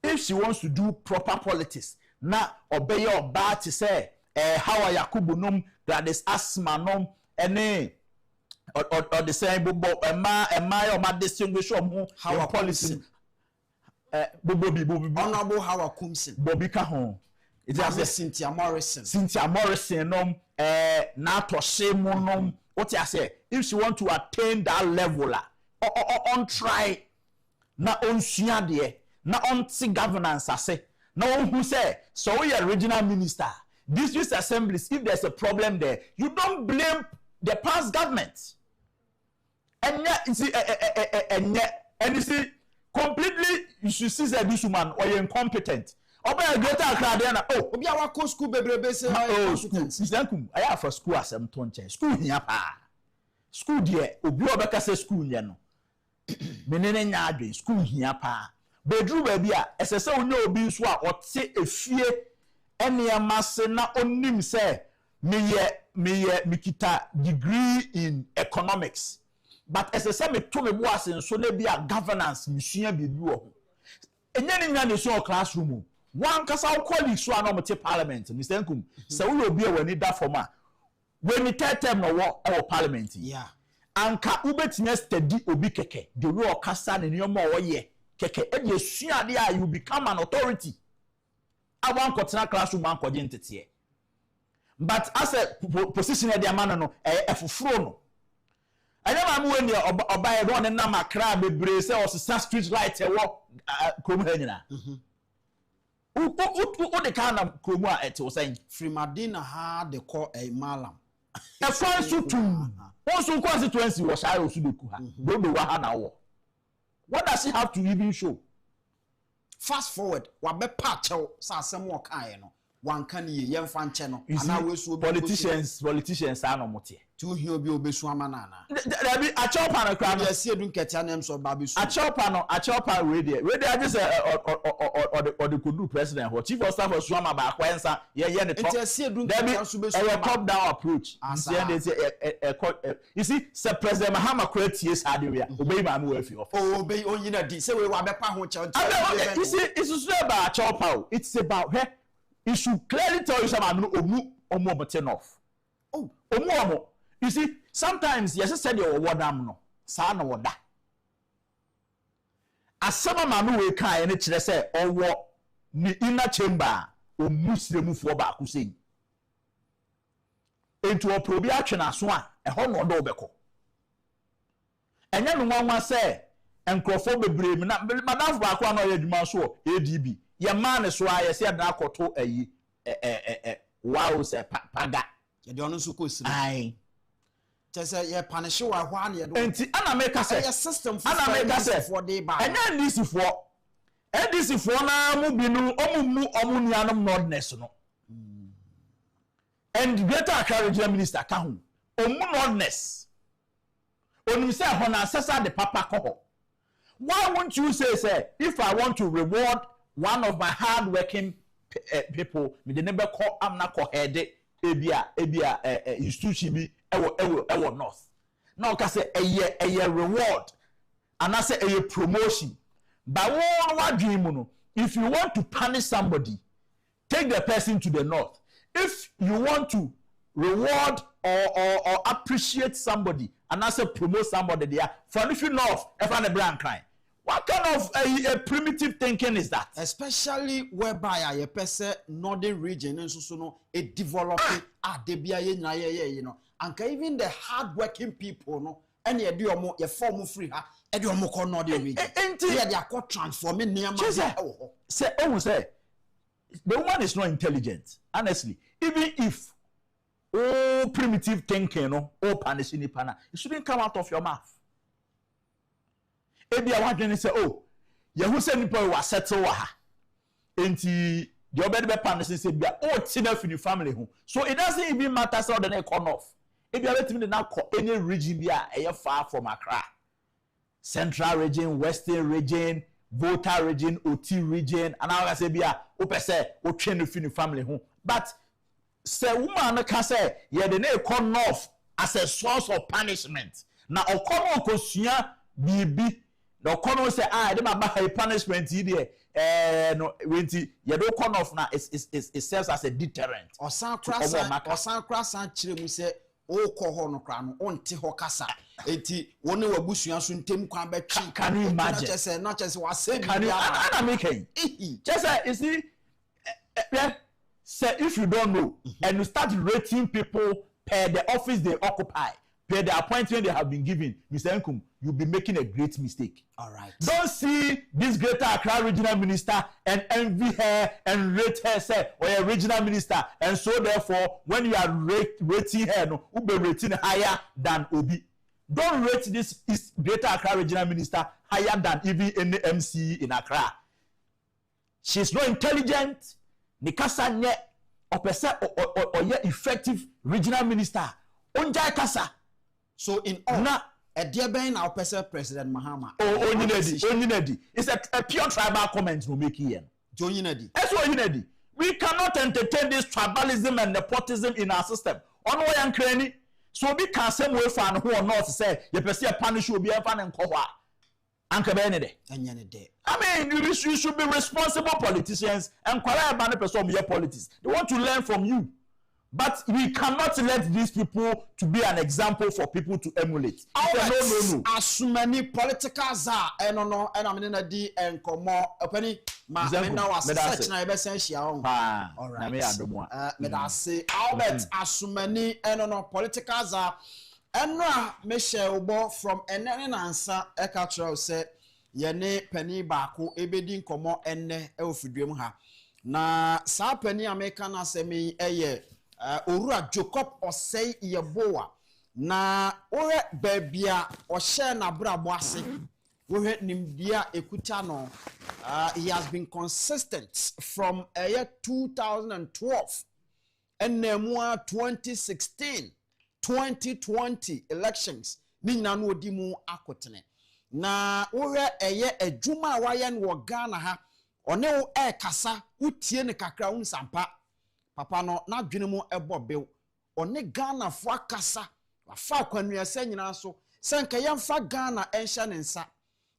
If she wants to do proper politics, now obey your bad to say, how are Yakubu num, that is asthma num, and or the same and my or my distinguish how a policy. Honorable Howard Kumsin, Bobby Cajon. It is Cynthia Morrison, Nato Shemo, what I say, if she want to attain that level, or on try, not on Shiade, not on see governance, I say, no one who say, so we are regional minister, this youth assemblies, if there's a problem there, you don't blame the past government. And you see, completely, you should see that this woman or you're incompetent. Oba greater Accra na obi a wako school bebrebe say I have for school asem to nche school hia pa school there obi obeka say school nya no menene nya adwen school hia pa bedru ba bi a esese onye obi nso a ote efie ene amase na onim say mikita degree in economics but esese me to me bo asen so na bi a governance misua bi wo enye ni nya ne so classroom one kasa colleagues so anomote parliament Mr. Nkum se wo obi e wani da forma when the third term no wo parliament yeah anka ubetinya study obi keke the way okasa ne nyoma wo ye keke e dey suade a you become an authority awan kotena classroom an koje ntete but as a position e dey amana no efoforo no anya ma mu weni oba e don na makra bebre se osisa street light e wo krom ha nyina o de kana kromu a ete wo saying Frimadina ha de call a malam e fan so tum won so constituency wo share osudoku ha do wa ha na wo what does he have to even show fast forward wa be pa chew sa asem wo kan no wan kan ye yemfa nche no ana we so politicians are no mote tu hi obi obesu amana na there be a chopa na kra no ye sie dun ketia na emso ba besu a chopa we there just or the kudu president or chief of staff of Suama ba kwensa ye ne talk there be a top down approach you see Sir President Mahama create sa de we obey ma mu afi of obey onyina di say we wa be pa ho chew you see it's about a chopa it's about her it should clearly tell you some omu moten off omu you see sometimes yes said your wordam no sa na woda asama manu we kan ene kire say owo ni inner chamber omu siremufo ba akusen ento oprobi atwena so a eho no do obeko enya no nwanwa say enkrofo bebre mi na madam ba akwa na yedwuma so ADB ye man so a ye se da akoto ayi wow se paga ye de ono so ko sire ai chese ye punish wa hwa na ye do enti ana make say ye system ana make say for dey ba enya ndc for na mu binu omu nuanom nordness no and greater Accra regional minister ka hu omu nordness onim say ho na sesa de papa ko why won't you say if I want to reward one of my hard-working people, me de never call am na ko head ebia institution bi ewo north. Now ka say a reward and I say a promotion. But what dream no? If you want to punish somebody, take the person to the north. If you want to reward or appreciate somebody and I say promote somebody there, for if you north, if an brand crime. What kind of a primitive thinking is that? Especially whereby a person northern region and so no a developing debia you know, and even the hard-working people no and you do more you form free ha and you more northern region. They are called transforming near say the woman is not intelligent. Honestly, even if primitive thinking no punishing pana, it shouldn't come out of your mouth. Ebi a wadwene say yehu say nipa wa settle wa ha enti the obedi be pan say bia ti na fini family ho so it doesn't even matter say the come off ebi a betimi na call any region bia far from Accra, central region, western region, Volta region, Oti region, and I say bia o pese o twe no fini family ho but say woman can say ye the na come off as a source of punishment na okomo okosua bibi no kono say dey ma ba punishment there no wenti ye do kono off na it serves as a deterrent osan krasa kire mu say o ko ho no kra no onte ho kasa enti woni wabusua so ntem kwan ba twi can you imagine not just was say can you ana making just you see say if you don't know and you start rating people per the office they occupy per the appointment they have been given, Mr. Nkum, you'll be making a great mistake. All right. Don't see this greater Accra regional minister and envy her and rate her, say, or a regional minister. And so therefore, when you are rating her, no, you'll be rating higher than Obi. don't rate this is Greater Accra Regional Minister higher than even any MC in Accra. She's not intelligent. Nikasa nye opese or effective regional minister. Onjai kasa. So in all, a dear ben our President Mahama. Oh, Onyinedi. It's a pure tribal comment we make here. Onyinedi. That's what Onyinedi. We cannot entertain this tribalism and nepotism in our system. On way and cranny. So we can same way fan who or not say you perceive punish will be a fan and cover. Anke Benede. I mean, you should be responsible politicians and quite a person of your politics. They want to learn from you. But we cannot let these people to be an example for people to emulate. No. As many political are no, and I'm in a D and come more opening. My now was such an essential. All right, may I say, Albert, as many and no political are. And now, Michelle Bo from an answer, Eka said, Yene penny baku, ebedin komo ene elfidum ha. Na sa penny American asemi eye, Ura Jacob or say yeboa. Na ore bebia or share na brabwase. We nimdia ekutano. He has been consistent from year 2012 and nemua 2016. 2020 elections ni nyina no odi mu akotene na wohwe eye adwuma waye no Ghana ha one wo kasa utie ne kakra unsampa papa no na dwene mu ebobew one Ghana fo akasa wafa kwanuasa nyina so senka yemfa Ghana enhya ne nsa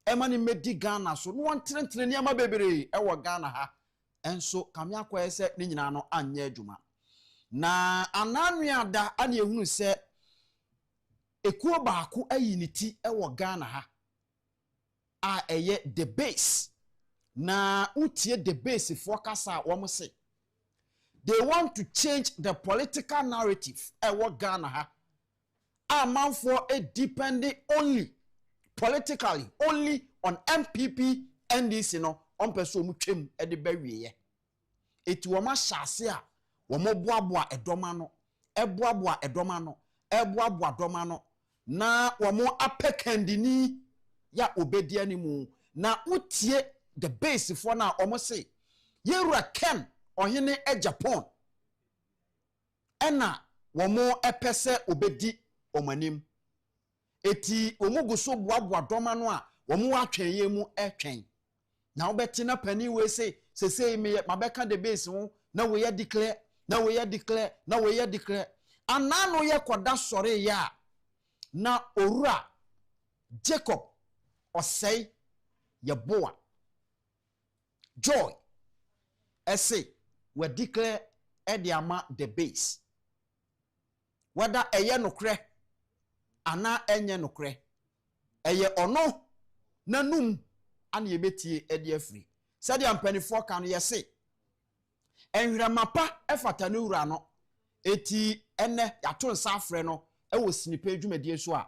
ema ne medi Ghana so no wontenetene niama bebere ewo Ghana ha enso kamya kwa ese ni nyina no anya adwuma na ananuada ani ehunu se ekuo baako ayiniti ewo Ghana ha a eye the base na utie the base focus a wo se they want to change the political narrative ewo Ghana ha a man for a depending only politically only on MPP NDC no on person mu twem e de bawiye eti wo ma hyase a womoboaboa edomano eboaboa edomano eboaboa domano na womo apekandini ya obedia ni mu na utie the base for na omo say yewura ken ohene Agyapong ena womo epese obedi omanim eti womo so boaboa domano a womo atwen yemu etwen na obeti na pani we say me mabeka the base ho na we ya declare na we declare anano ye koda sore ya na owura Jacob osei ye boa joy essay we declare ediama the base whether eye nokre ana enye nokre eye ono nanum ana ye betie edi afri said ya mpanifo kan ye say enhramapa efata ne wura no eti ene yato nsa afre no ewo sinipe dwumadi so a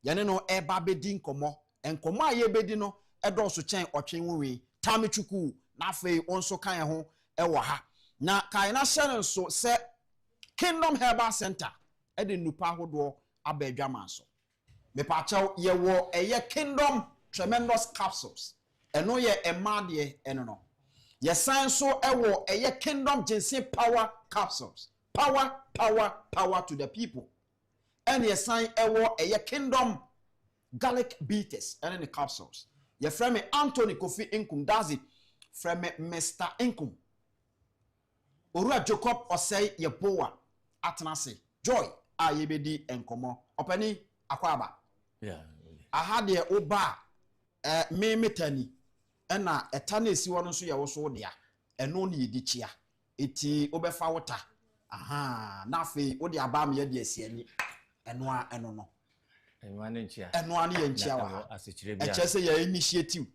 yene no eba bedi nkomo enkomo a ye bedi no edo so chen otwen wowe tamechuku na afei onso kan ho ewo ha na kan na hye so se Kingdom Herbal Center e de nupa hodo abadwama so me pa chaw ye wo eye Kingdom Tremendous Capsules eno ye emade eno no yes, so ewo eye Kingdom Ginseng Power Capsules. Power to the people. And yes, ewo eye Kingdom Garlic Bitters and the capsules. Ye frame Anthony Kofi Inkum Dazi frame Mr. Inkum. Owura Jacob osei ye boa atenase. Joy a yebedi enkomo. Opani akwaba. Yeah. Ahade oba me metani. Ena etana esi wono so ye wo so dia eno ne yedi chia eti obefa wota aha na afi wo de aba me ye de asiani eno no eno ane ye nchia wa echese ye initiative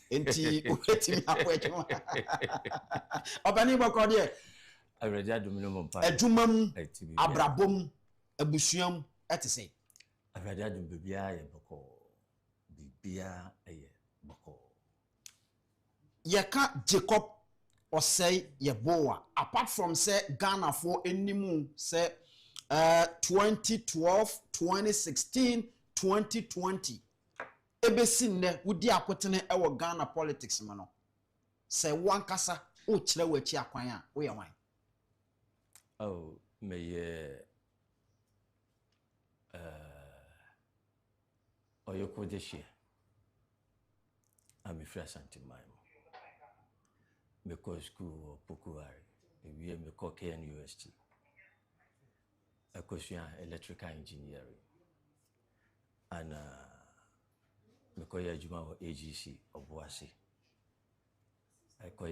enti obetimi akwetwa obani boko de awreja dumino mompa adwumam abrabom abusuam etese awreja dum bibia ye boko bibia ye boko yeka Jacob osei yeboa apart from say Ghana for enimu say 2012 2016 2020 ebesi nne wudi akotene ewo Ghana politics mo no se wankasa o kire wachi akwan a wo ye wan oh me oyoko this year I'm a fresh anti-mime me ko school Pokuari me ko KNUST I question electrical engineering and me ko Agyapong AGC Obuasi I ko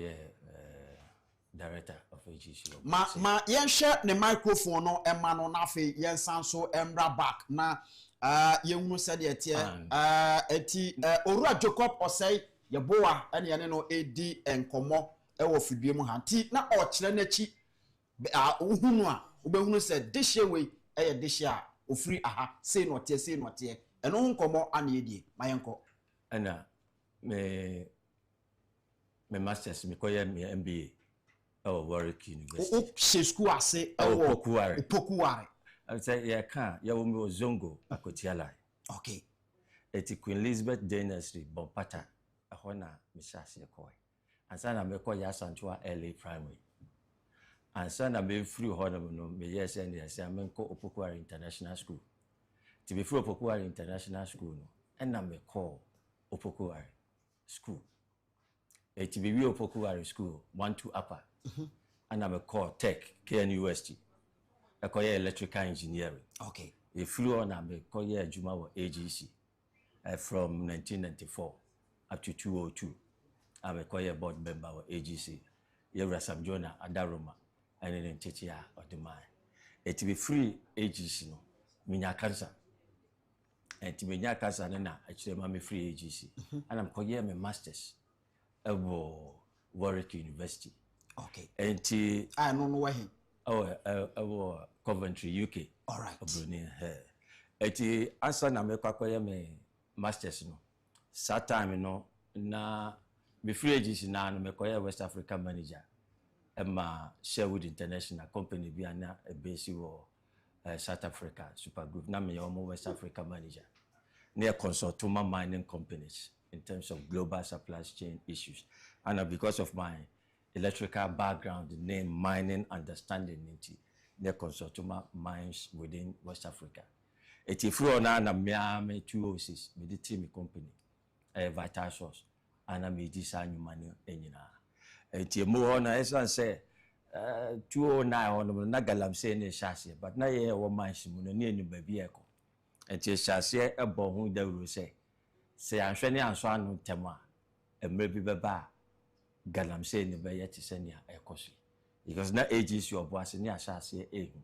director of AGC Obuasi. ma yen share the microphone no ema no na fe yen sanso emra back na yen hu se de tie eti Owura Jacob Osei yeboa ene ye no edi enkomo ewo fidue mu hanti na o kire na chi uhunu a ubehunu se this year we this year ofri aha say no tie eno hu nkomo ana edie mayenko ana me masters me koye me MBA Warwick University o she school ase Pokuari I say ya kan ya wo me Ozongo Akotiala okay eti Queen Elizabeth Dynasty Bompata ahona me shase koy ansa na me koya Santua LA Primary ansa na me free hono no me yes and yes am ko Opokuari International School to be free Opokuari International School no and na me call Opokuari School eti be we Opokuari School 1-2 upper and na me call Tech KNUST I call electrical engineering okay e flew on na me call Agyapong AGC from 1994 up to 2002 I'm a choir board member of AGC. Yevra Samjona Adaroma and then Tetia of the mine. It to be free AGC no. Minya cancer. And to be nya cancer na actually I'm free AGC. And I'm choir my masters at Warwick University. Okay. And I don't know where him. Oh, Coventry, UK. All right. Brunei. Eti asa na me kwakoye me masters no. That time no na me free agency na no me koye West Africa manager ma Sherwood International company bi ana base wo South Africa super group na me omo West Africa manager near consult my mining companies in terms of global supply chain issues and because of my electrical background the name mining understanding nti near consult my mines within West Africa eti free na me 206 me the team company vital source and I made this annual money enyina enti mo na esan say 209 on na galam say na shase but na ye wo manshi mu no ne enu ba bi eko enti shase ebo hu dawru say anhwe ne anso anu tema emre bi beba galam say ne ba ye tisania ekoso because na agency oboase ne ashase ehu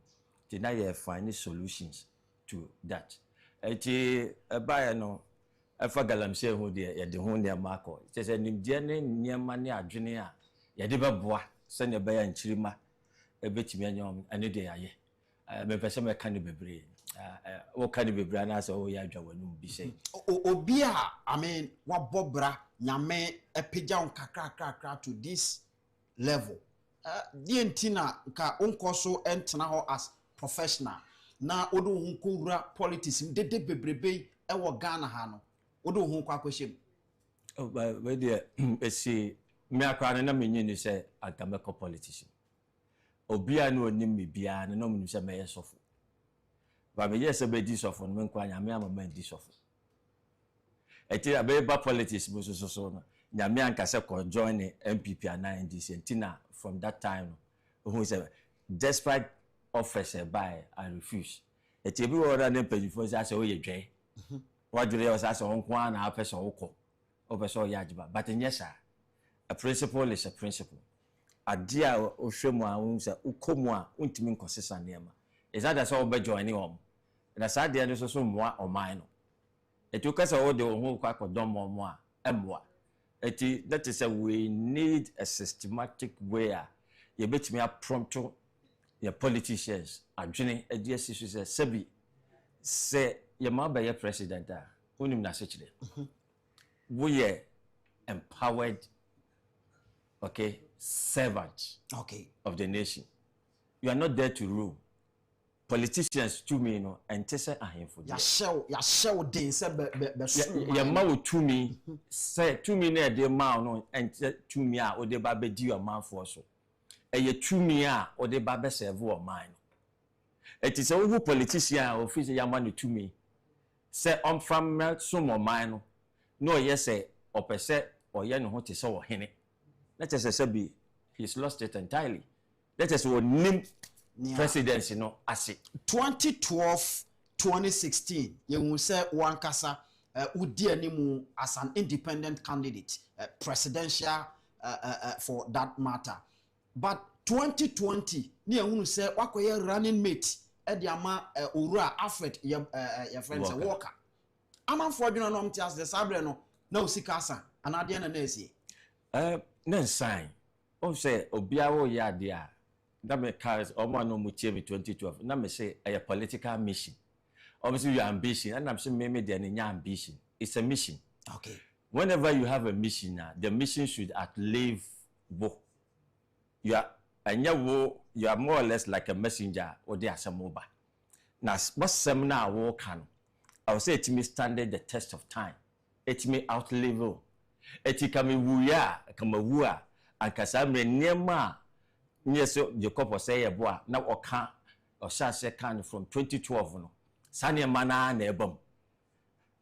ti na ye find solutions to that enti eba no afa galamse hu de ye de hu ne mako se nimdie ne nyema ne adwene a ye de beboa se ne be ya nchirima ebetimi anyom ane de yaye me pese me kan bebre wo kan bebre na se wo ya adwa wanum bi se obi a I mean wa bobra nyame epegya on kakra to this level die ntina ka onkoso entena ho as professional na odo hu kowura politics dede bebrebe e wo Ghana ha no odo hu kwa kweshem we dey esi me akwa na menyi ni say agameko politician obia na onim me bia na no menyi say me yesofo ba me yes be di sofo no nkwa nyame amama di sofo eti abe ba politics bo so no nyame anka se ko join MPP and NDC ntina from that time who say despite offers by I refuse eti bi wo ra na pejifo say o ye dwen wajure yo say so nko na apese woko opeso ya ajiba but yes a principle is a principle adia ohwemu a unsa ukomu a untimi nkosesa nema is that so be join om na sadia no so moa oman no etu kasa wo de ho kwa kodom mo a emwa eti that is we need a systematic way ye betimi prompt your politicians adwene adi asisu se sebi se ye ma be ye president a onim na sechire we are empowered servants okay of the nation. You are not there to rule. politicians to me no entese ahemfo ya show den se be so ya ma wo to me say to me na de ma no ente to me a ode ba be di o manfo so eye to me a ode ba be serve o man no eti se wo politician a office ya ma no to me say on from some o man no ye say opese oye no ho te se wo hene let us say be he's lost it entirely let us wo nim presidency no ase 2012 2016 you say one kasa udi animu as an independent candidate presidential for that matter but 2020 ni ehunu say wakoye running mate e di ama Owura Alfred your friends Walker amanfo dwena no mtias the sabre no na osika asa anade na esie na sign o say obiawo ya de a that me cars omo no mu tie me 2012 na me say a political mission obviously your ambition and I'm saying maybe there any ambition it's a mission. Okay, whenever you have a mission now the mission should outlive both you are you are more or less like a messenger or the asamoba now what seminar wo can I would say it may stand the test of time it may outlive it can be wuya kama wua ankasa me niema yes Jacob say ya boa na oka o sha kan from 2012 no sane mana na ebom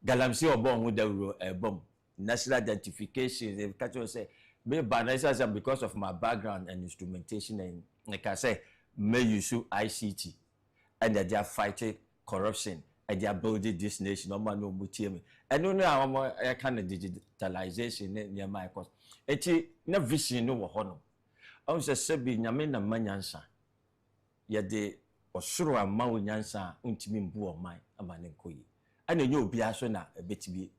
galamsi obon hu dawro ebom national identification they catch say me banisa because of my background and instrumentation and like I say may use ICT and they are fighting corruption and they are building this nation no man no mutie and no na kind of digitalization near my course eti na vision no wo ho no on se sebi nyame na manyansa ye de osoro ama onyansa ntimi mbu oman amane nkoyi ana nye obi aso na ebetibi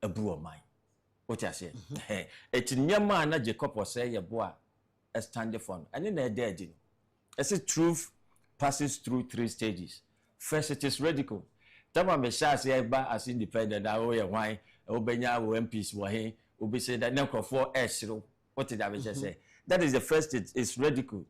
abu oman what you say eti nyama na Jacob say ye bo a stand for and na dey adi it's a truth passes through 3 stages. First it is radical tama me sha say ba as independent a wo ye hwan obenya wo MPs wo he obi say that nankofo esiro what did I just say. That is the first stage, it's radical.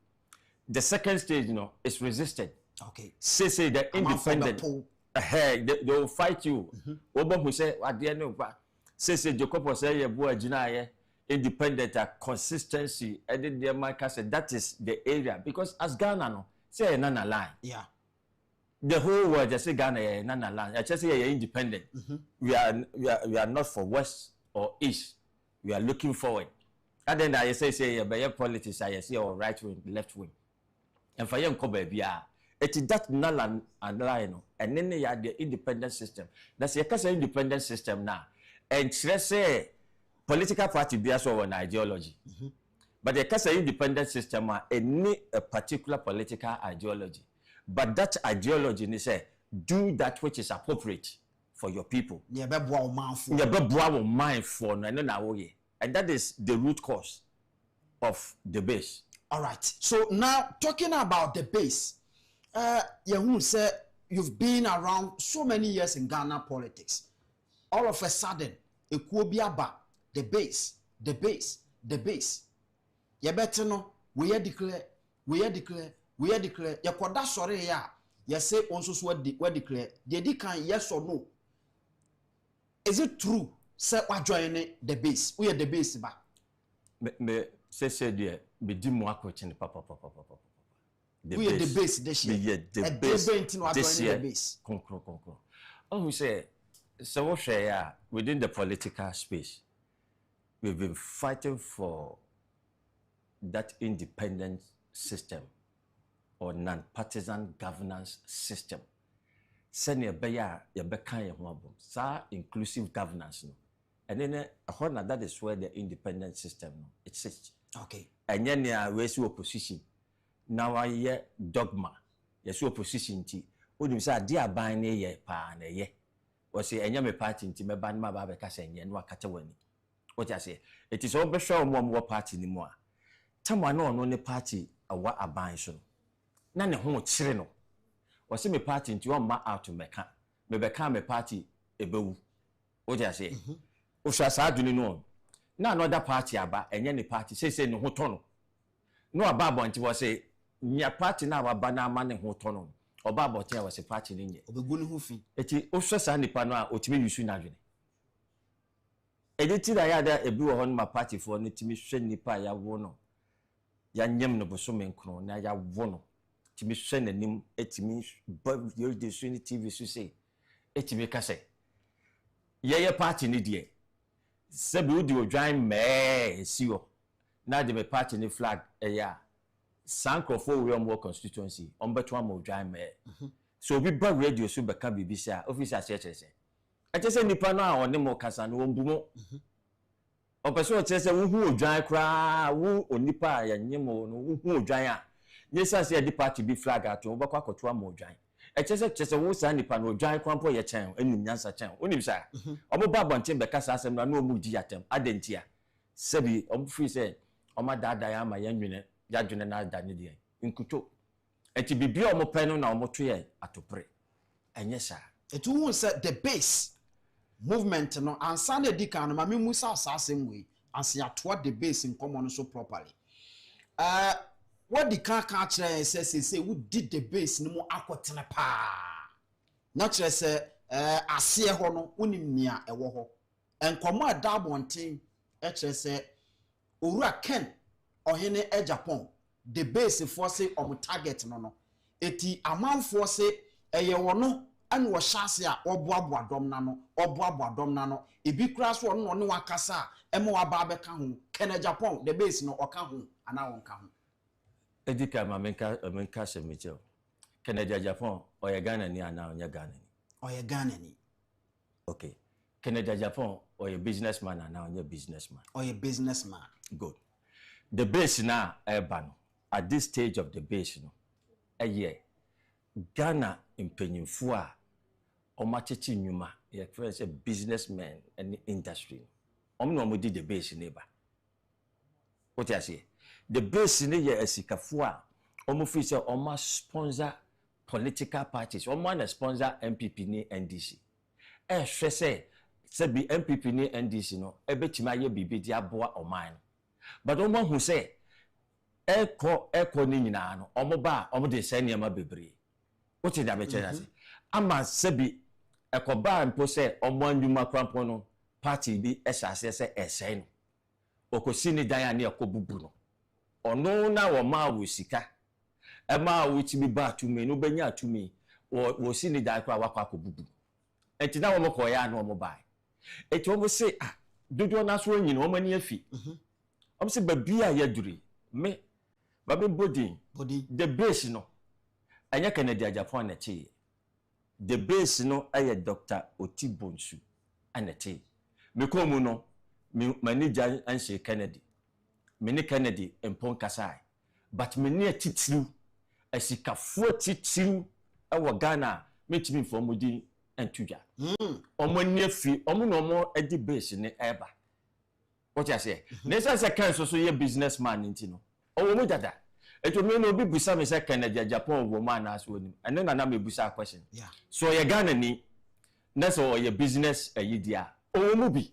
The second stage, is resisted. Okay. Say the independent. They will fight you. Oba who say, at the end of that, say Jacob say, yeah, boy, Jina, independent, consistency, and then the America said that is the area. Because as Ghana, no, say, nana line. Yeah. The whole world just say Ghana, nana line. I just say, you're independent. We are not for west or east. We are looking forward. And then I say by politics I say or right wing left wing and for young kobe bia it is that null and line and then you have the independent system that's a independent system now and say political party bia so an ideology but the case independent system any a particular political ideology but that ideology they say do that which is appropriate for your people yeah be boa mind for no na wo ye. And that is the root cause of the base. All right. So now talking about the base, you say you've been around so many years in Ghana politics. All of a sudden, it could be about the base. You better know we declare. You could that sorry ya. You say also we declare. They can yes or no. Is it true? Say what join the base. We are the base ba. Me say dear be di mo akochin papa. We are the base this year. The base this year. Concro. Oh we say so what share within the political space. We've been fighting for that independent system or non-partisan governance system. Senior beya ya beka ye ho abom. Sa inclusive governance no. And then that is where the independent system it sits. Okay. And then we see opposition. Now I hear dogma. Yes, opposition ti. Udim say dia ban ne ye pa na ye. O say enya me party nti me ban ma ba be ka say nye no akata wani. What you say? It is all be sure mo party ni mo a. Tamwa no no ne party awa aban so. Na ne ho kire no. O say me party nti o ma out meka. Me beka me party ebewu. What you say? O sha sa aduni no. Na another party aba enye ne party say ne ho to no. No aba bonti wo say nya party na aba na ama ne ho to no. oba abotin was a party ninye obegu ne ho fi eti ohwe sa nipa no a otimi yusu na dwene editi da ya da ebi wo hon ma party for no timi hwe nipa ya wo no ya nyem no boso menkro na ya wo no timi hwe nanim etimi yo de su ni TV su say etimi ka say ye party ni de sebi udi odwan me siwo na de me party ni flag ya Sankrofo we on constituency on beto am odwan me so bi ba radio so beka BBC a officer chese ete nipa no a one mo kasa no ombumo o person chese wo hu odwan kra wo onipa ya nyemo no wo hu odwan a nyesa se di party bi flag ato wo bekwa koto am odwan chese wo sa nipa no odwan kwampo ye chen enum nyansa chen onim sa o mo ba bonten beka sa asem na no mu di atem adentia sebi o free say o ma dada ya ma yanwene ya dwene na da ne de nkuto eti bibia o mo pɛ no na o mo to ye atopre enye sa etu won say the base movement no ansa na di kan no ma memu sa asasem we ansa ya to the base nkomo no so properly what the kan kire say we did the base no mo akotene pa na kire say ase ho no onim nia ewo ho enkomo ada abonten kire say owura ken ohene Agyapong the base for say on target no eti amanfo say eye wono an wo hyase a oboabo adom na no ebi kura so no ne wakasa ema waba beka ho ken Agyapong the base no oka ho ana won ka ho edika mamenka semicho ken Agyapong oye Ghana ni ana onye Ghana ni oye Ghana ni okay ken Agyapong oye businessman ana onye businessman oye businessman good. The base now, Ebano, at this stage of the base, a year, Ghana in Peninfua, or Machichi Numa, a businessman and the industry. No did the base neighbor. What I say? The base in the year is Sikafua, almost almost sponsor political parties, almost sponsor MPP ni NDC. Say be MPP ni NDC, no, a bit my baby, dear boy or mine. But no one who say echo ni nyina no omo ba omo de say niam bebre what did I say ama sebi echo ba mpo say omo anwuma krampo no party bi esase say esen no okosi ni dan ani ekobubu no ono na wo ma wo sika e ma wo ti bi ba tumi no benya tumi wo si ni dan kwa wakwa kobubu enti na wo mo koya na omo ba eti omo say dodo na so nyina omo ani afi I'm saying, but be a yeduri. Me, baby body. The base no. Anya Kennedy Agyapong na che. The base no aye Dr. Otibonsu ana che. Me ko mu no, me manager anse Kennedy. Me ne Kennedy empon kasai. But me ne titiru. Asikafuo titiru awo Ghana me timi for mudi entuja. Omo ne fi, omo no mo edi base ne eba. What you say? Nessa say can so ye businessman intino. O wo dada. Eto me no bi busa me say Kennedy Agyapong woman as woni. And then na me busa question. Yeah. So ye Ghana ni na so ye business ayidia. O wo bi.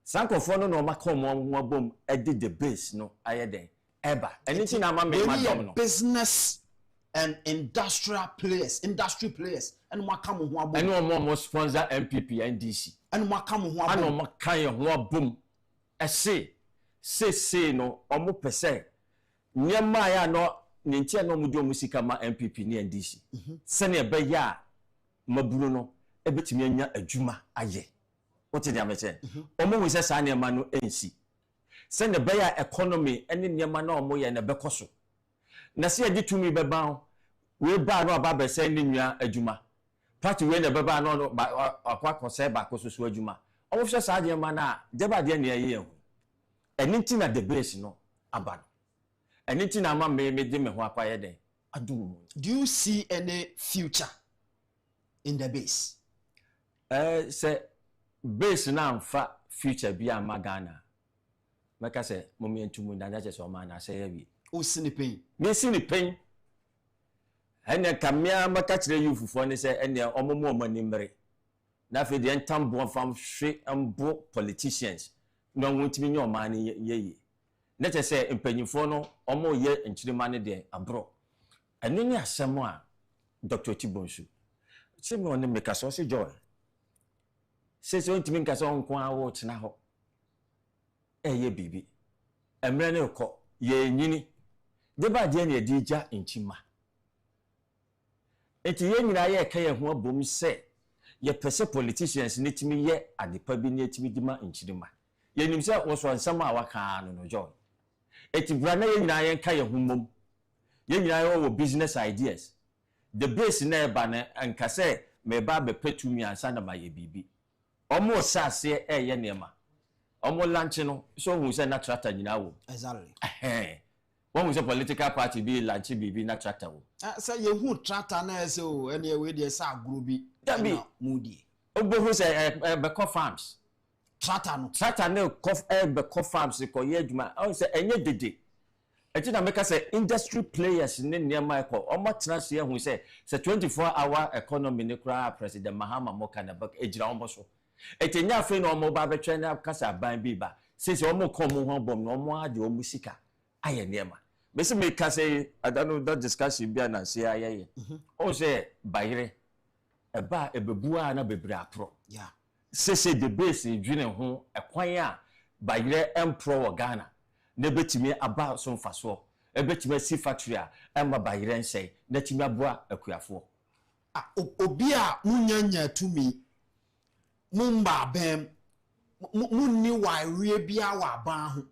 Sankofo no ma come on bom edi the base no aye den. Eba. Anything na ma me madam no. Business and industry players and mo come ho abom. And mo sponsor MPP NDC. And mo come ho abom. And mo kan ho abom. Say no omo pese nyema ya no ntie no mudo musika ma MPP ni NDC sene be ya maburu no ebetimi anya adwuma aye what did I say omo we say sa nyema no ensi sene be ya economy ene nyema na omo ye na bekoso na se edi tumi be ban we ba no aba be say ni nwa adwuma party we na be ba no akwa kose ba koso adwuma omo hwe sa nyema na deba de na ye hu anything na the base no aban anything na ma me de me ho akwaye den adu. Do you see any future in the base? Say base na amfa future bi ama Ghana meka say momi entumu ndanya che so ma na say yawi o sini pain me sini pain ene kamia meka kire yufufo ne say ene omomo omani mmere na fe de entambo fam hwe ambo politicians no wonti nyo ma ne yeyi na che say empanyifo no omo ye nchirima ne de abro eno ni asem a Dr. Tibonsu. Say me on make us also joy. Say so ntimi nkasa onko awo tena ho. Ye bibi. Emre ne ko ye nyini. De ba de na di gya nchima. Eti ye nyina ye ka ye ho abom se ye pese politicians nitimi ye adepa bi ne timi dima nchirima. Ye nim se wo so ansam a waka no joy. Eti bra na ye nyina ye ka ye ho mom. Ye nyina ye wo business ideas. The base na eba na nka se me ba be petumi ansa na ma ye bibi. Omo sase ye nema. Omo lunch no so hu se na tractor nyina wo. Exactly. One was a political party be lunch bibi na tractor wo. Say you hu tractor na say o ene we dey say agro bi. That be moody. Ogbo hu say be farms. Tractor no cof be farms ko ye adwuma. O say enye dede. Eti na make say industry players ne niam ko omo tena se hu say 24-hour economy ne kra President Mahama Moka na bak ejira omo so. Eti nya fe no omo ba be twa na kasa ban bi ba. Say omo kom ho bom no omo ade omo sika aye niam. Be say make say I don't know that discussion bi na say aye. O say bayire eba ebebua na bebre apro. Yeah. Say the base dwene ho ekwan a bayire empro wo Ghana. Ne betimi aba so mfaso ebetimi si factory a emma bayire nsey na timi aboa akuafo obi a munyanya tumi mumba bem munni wire bia wa ban ho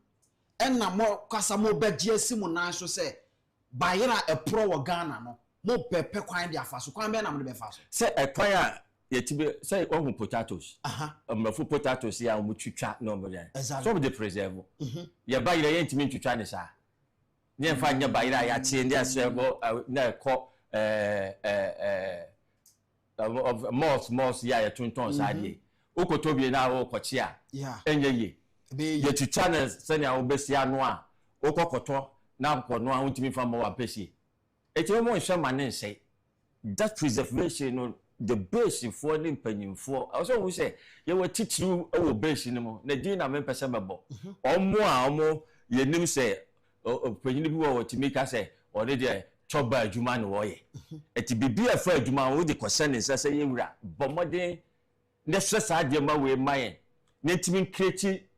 enna mo kasa mo begye asimu nan so se bayire epro wo Ghana no mo pepe kwan dia faso kwan be na mo be faso se ekwan a yetibe say ohun potatoes mafu potatoes ya mu twitwa no mo ya so be preserve ya bayire ye ntimi twitwa ne sa ne fa nya bayire ya tie ndi asebo na ekọ of most ya ya tonton sa die okotobie na wo kochi a enye ye ye twitwa ne se ne wo besi anu a okokoto na kono a ntimi fa mo wa pesi etime mo hwe ma ne nsey that preservation no the base for the penny for also we say you were teach you our base no na din na me pese mebo omo ye nim say penny bi wo ti make say already choba adwuma no wo ye eti bibia fa adwuma wo de kwese ne say ye wura bomode ne stress ade ma we mayen na timi create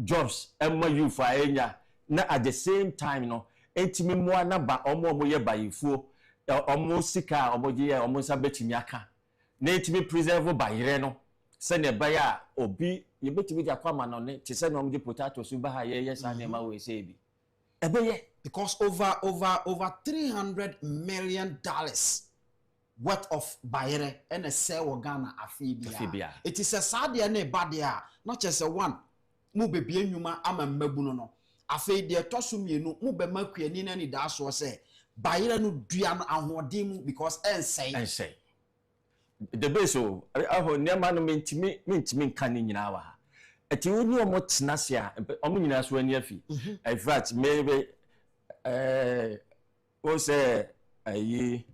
jobs emma you for enya na at the same time no entimi mo na ba omo ye bayifuo omo sika omoje ye omo sa betimi aka na etimi preserve bayire no se ne baya obi ye betimi ja kwama no ne te se no omo potato so ba ha ye sa ne ma we se bi ebeye because over $300 million worth of bayire and a sell Ghana afibia it is a sad ne badia not just a one mu bebie nwuma ama mmabu no afi de tosumienu mu be makuani na ni da so se bayira no dua no ahodim because ensay the base o aho nema no mentimi nkan nyina wa ha eti oni omo tenase a omo nyina so ani afi in fact maybe o say ayi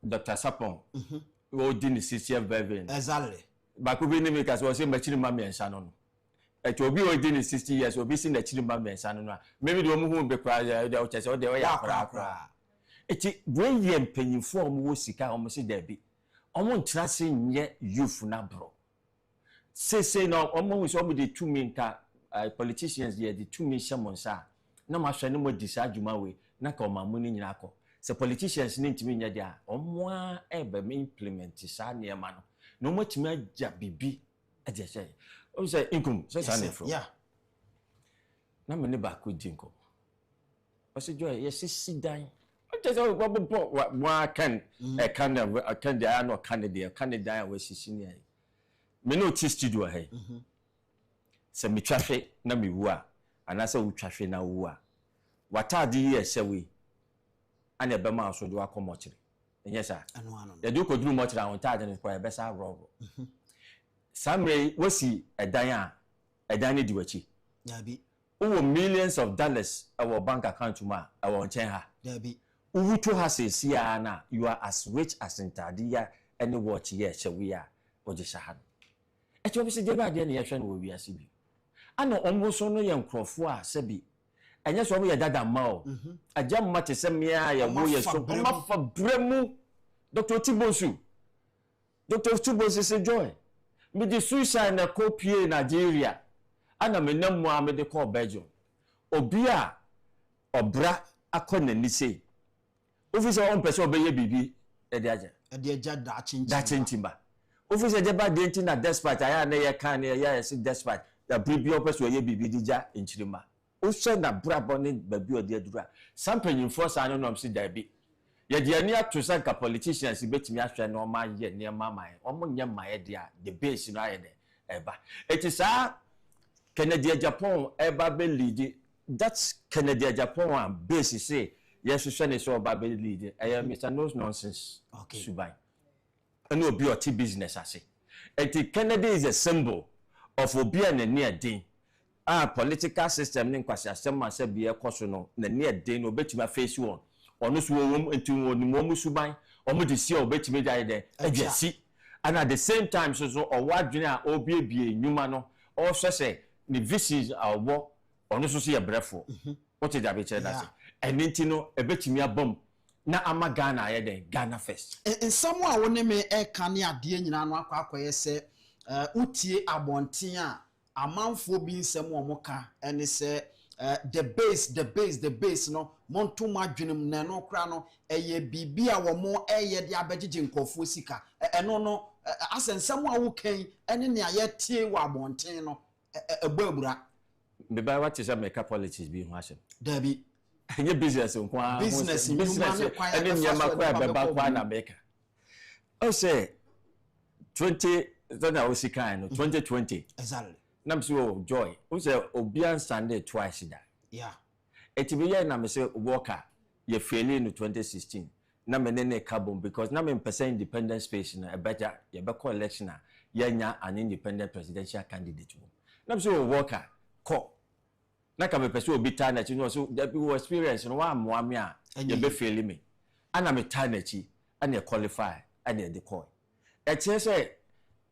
Dr. Sapon o di ni 60th birthday exactly ba ko bi ni me ka so say machine ma me ensa no eto obi o di ni 60 years obi si na chiri ma me ensa no maybe the omo hu be kra de o chese o de o ya kra eti when ye mpanyinfo omo wo sika omo se da bi omo ntra se nye youth na bro say no omo hu so omo de tumi nka politicians they the tumi shamonsa na ma hwe ne mo disadwuma we na ka omo amuni nyina akọ se politicians ni ntimi nya dia omo a ebe me implement sa ne ma no mo timi agya bibi aje say o say income say sa ne fro yeah na me ne ba ko dinko o se joy yes sidan just wa can Canada no Canada we sisini ai me no ti studio hai se me twahwe na me wu a ana se wu twahwe na wu a watade ye hyewe ana be ma so do akomochire enye sa ano ya do ko duru mochire awon tade ne kwa be sa robo samre wasi edan ne diwachi ya bi owo millions of dollars our bank account ma our chen ha ya bi uwuto ha sesi na you are as rich as intadiya any watch ye hyewe a oje shahan echo bi se de ba de na ye hwe no wi ase bi ana ombo so no ye nkrofo a se bi anya so mo ye dada ma o Agyamma te se me a ye wo ye so ma fa bremu Dr. Tibosu se joy me di suicide na kopie Nigeria ana me namu a me de call Belgium obi a obra akona ni sei officer on person obeye bibi e de aja da chinchimba officer de ba de ntina despite aya na ye kan na ya se despite da bibi person oye bibi dija enchirima o se na brabo ne babi odi adura sampanyin force anu no msi da bi ye de ani atosa ka politicians betimi ahwe na o ma ye ne mamae o mo nye maye dia the base no aye de eba etisa Kencity Agyapong eba be lead that's Kencity Agyapong and base say yes so so ba be lead Mr. No nonsense okay subai and obi oti business ase eti Kencity is a symbol of obi and near din political system ni kwasi asem ase bi ekoso no na near din no betuma face one ono so wom enti woni mo subai omo de si obetime dai de agesi and at the same time so owadwene a obi ebie nyuma no o so say the visions are wo ono so ye brefo what is that be that say enti no ebetimi abom na ama Ghana aye den Ghana first in someone woni me e kan ade nyina no akwakoye se utie abonten a amanfo bi nsem omoka ene se the base no monto madwenem na no kra no eye bibia wo mo eye de abegege nkofo sika eno no asensem a wo kan ene ne aye tie wo abonten no ebabura me ba what is make politics bi ho asem dabi enye business nkwa business ene nyama kwa beba kwa na America o say 20 then we see kind 2020 exactly na mso joy o say obian Sunday twice that yeah etibi ye na me say worker ye fail in 2016 na me ne carbon because na me person independent space na better ye be call election na ye nya an independent presidential candidate na mso worker call na ka me person obi ta na chi no so there be experience no wa mo ame a ye be fail me ana me ta na chi ana qualify ana de call e che say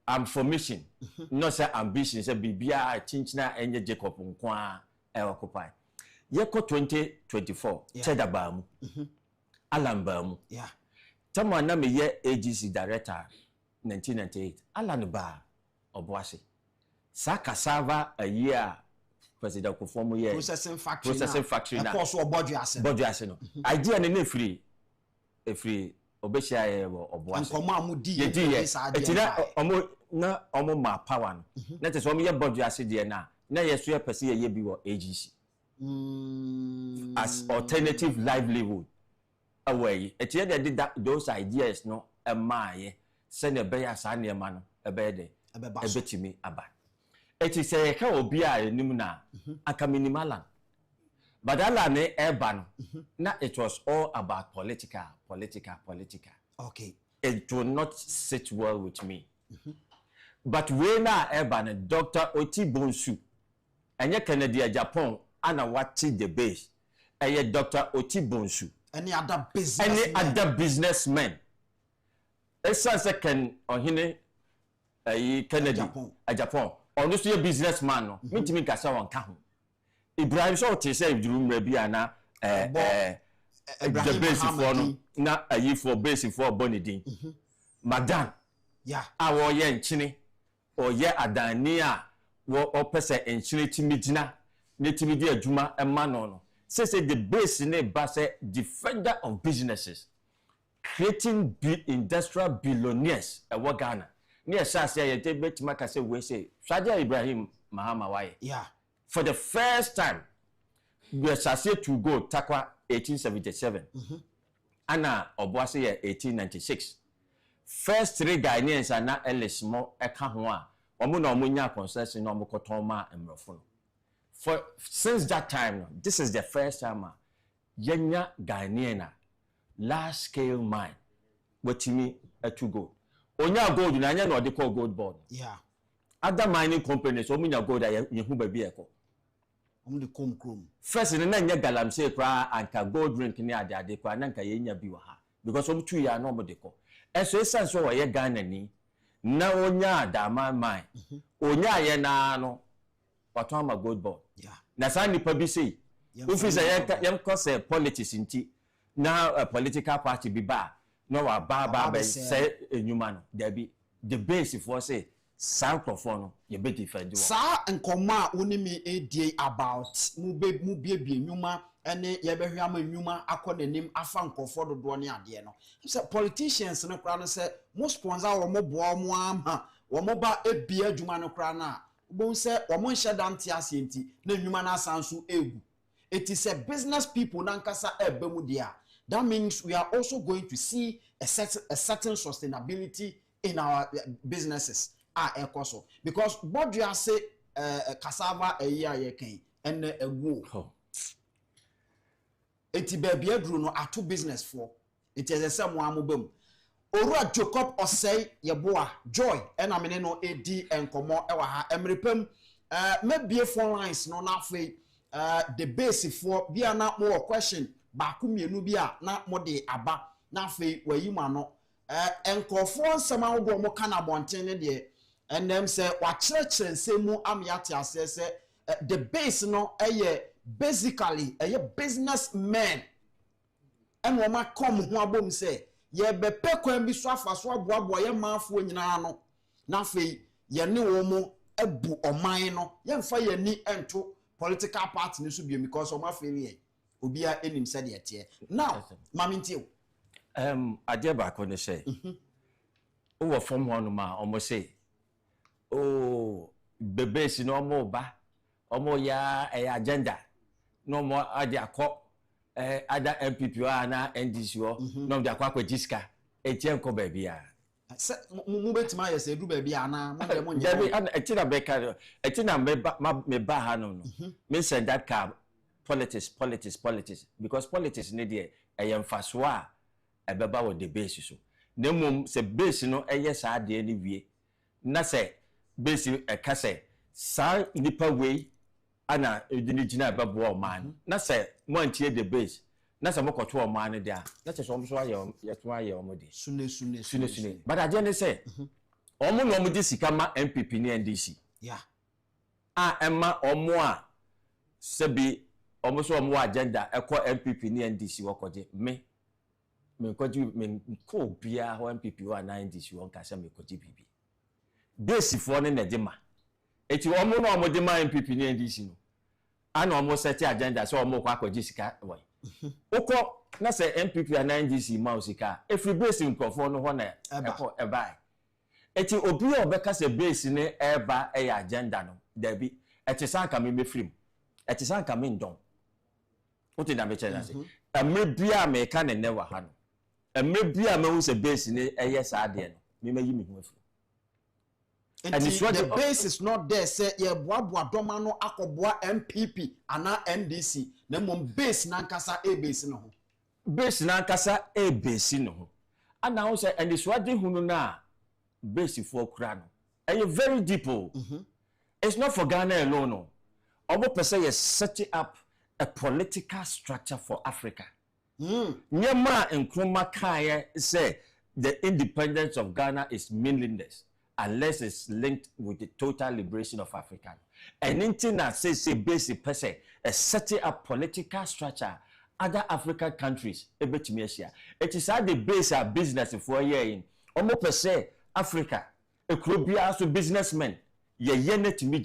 am for mission not say ambition say bibia chinchina enye Jacob nkwa e occupy ye ko 2024 chedaba mu alamba mu yeah tamo na me ye AGC director 1998 alan ba oboase saka sava a year president ko form year processing factory na course obodu ase no idea ne free obeshia ye oboase nkomo amudi ye etina omo ma power no na te so omo ye bodu ase de na ye so ye pese ye bi wo AGC as alternative livelihood away etia de did those ideas no emaye se ne be ya sa ne ma no ebe de ebetimi aba eti se ka obi a enim na aka minimalan badala ne eba no na it was all about political okay it will not sit well with me but when na eba ne Dr. Otibonsu enye Kencity Agyapong ana wati the base eye Dr. Otibonsu any other businessmen esa second ohine Kencity Agyapong ono so ye businessman no mitimi kasa won ka ho Ibrahim so te say durumra bi ana the base for no na ayi for base for bonidin madam yeah awo ye nchini o ye adani a wo opese enchini timidina ne timidi adwuma ema no say the base ne ba say defender of businesses creating industrial billionaires e Ghana ne esa say ye te betima ka say we say Shaja Ibrahim Mahama waye yeah for the first time we are to go takwa 1877 ana oboase ye 1896 first three Ghanaians ana Ellis mo eka ho a omo na omo nya concession na omo koton ma emrofo no for since that time this is the first time yenya Ghanaian large scale mine wetimi to go onya gold na anya na ode call gold board yeah other mining companies omo nya gold ye hu ba bi eko omo de kom first na nya galamsey kwa anka gold drink ni ade kwa na nka ye nya bi wa ha because omo tu ya na omo de ko eso essence wo ye Ghana ni na onya adama mine onya ye na no wato ama gold board yeah na sa nipa bi sei Ufi say yam cause politics inti now a political party be ba no wa ba say enyuma no there be the base for say sankrofo no ye be defend sa nkoma wonimi edie about mu bie enyuma ene ye be hwama enyuma akonanim afa nkofo dodo ne ade no say politicians no kra no say mo sponsor wo mo boa mo ama wo mo ba ebie adwuma no kra na bo say wo mo nhye dante asenti na enyuma na asanso egu. It is a business people nankasa ebemu dia. That means we are also going to see a certain sustainability in our businesses. Ekoso because what you say cassava a year ye can and a go. Eti baby edru no ato business for. It is a someone mobile. Orua Jacob Osei yeboa joy and amene no edi enkomo ewa ha emrepem maybe phone lines no na fe the base for bia na more question ba ku mienu bia na mode aba na fe wayima no enkofo nsema wo mo kana bonten ne de and them say wa chire nsemu amiate asese the base no basically businessmen and wo ma come ho abom say ye be pekwan bi so afaso aboabo ye maafo nyina no na fe ye ne wo mo ebu oman no ye mfa ye ni ento political party ni so bi because o ma fe ni obia enim said ye tie now mamintie ade ba ko ne say o wo form one ma o mo say bebe si no mo ba o mo ya agenda no mo ade akọ ada MPP na NDC no de akwa jiska etien ko ba bia mu betima yese du ba bia na mo de mo nya Debbie etina beka etina me ba ha no me send that car politics because politics ne de eyemfaso a ebeba wo the base so na mum se base no sa de ni wie na se base ka se sa nipa we ana edini gina ebebo o man na se mo antie the base na se mo kwoto o man ne dia na se so mo so aye o mo de sune but aje ne se o mo no mo di sika ma MPP ni NDC emma o mo a se bi o mo so o mo agenda ekọ MPP ni NDC wo koje me ko bia ho MPP wa na NDC won ka se me koje bibi base for ne na de ma eti o mo no o mo de ma MPP ni NDC no ana o mo set agenda so o mo kwa koje sika wo ukọ na se MPP na NDC ma osika every base nkofo no ho na ekọ ebai eti obi obeka se base ne eba agenda no da bi eti san ka me mefrim eti san ka me ndon uti na me chena se amebia me ka ne never ha no amebia me hu se base ne sa ade no me mayi me hu afiri and the base is not there say ye boaboa doma no akoboa MPP ana NDC na mom base na nkasa base no ho base na nkasa base no ho ana ho say and swadi hunu na base for kra no and you very deep it's not for Ghana alone no obo person is setting up a political structure for Africa nyema nkroma kai say the independence of Ghana is meaningless unless it's linked with the total liberation of Africa. And anything that says a basic person, a setting up political structure, other African countries, it is at the base of business for a year in. Almost per se, Africa, a could be also businessmen, ye net to me,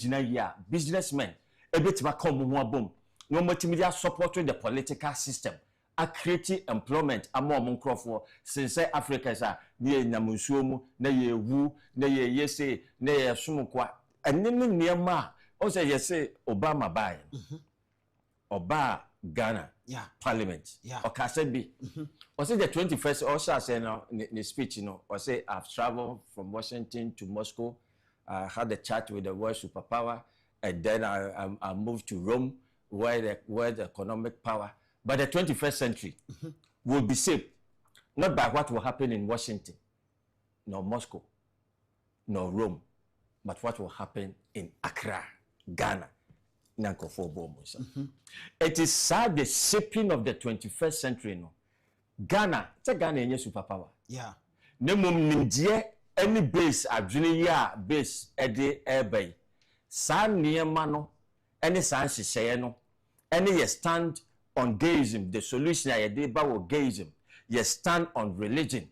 businessmen, a bit of a common boom. No multimedia supporting the political system. A creating employment among Crawford since Africa is a near Namusumu, ne wu, ne yese, ne sumukwa, and then near ma. Also, you say Obama by Oba Ghana, Parliament, or Kasebi. Was it the 21st? Also, I said in the speech, or say I've traveled from Washington to Moscow, I had a chat with the world superpower, and then I moved to Rome, where the economic power. But the 21st century will be saved not by what will happen in Washington, nor Moscow, nor Rome, but what will happen in Accra, Ghana. It is sad the shaping of the 21st century. No, Ghana, it's Ghana any superpower. No mum any base a base a day airbay. San near mano, any sans no. any ye stand on gayism, the solution I did about gayism, ye stand on religion.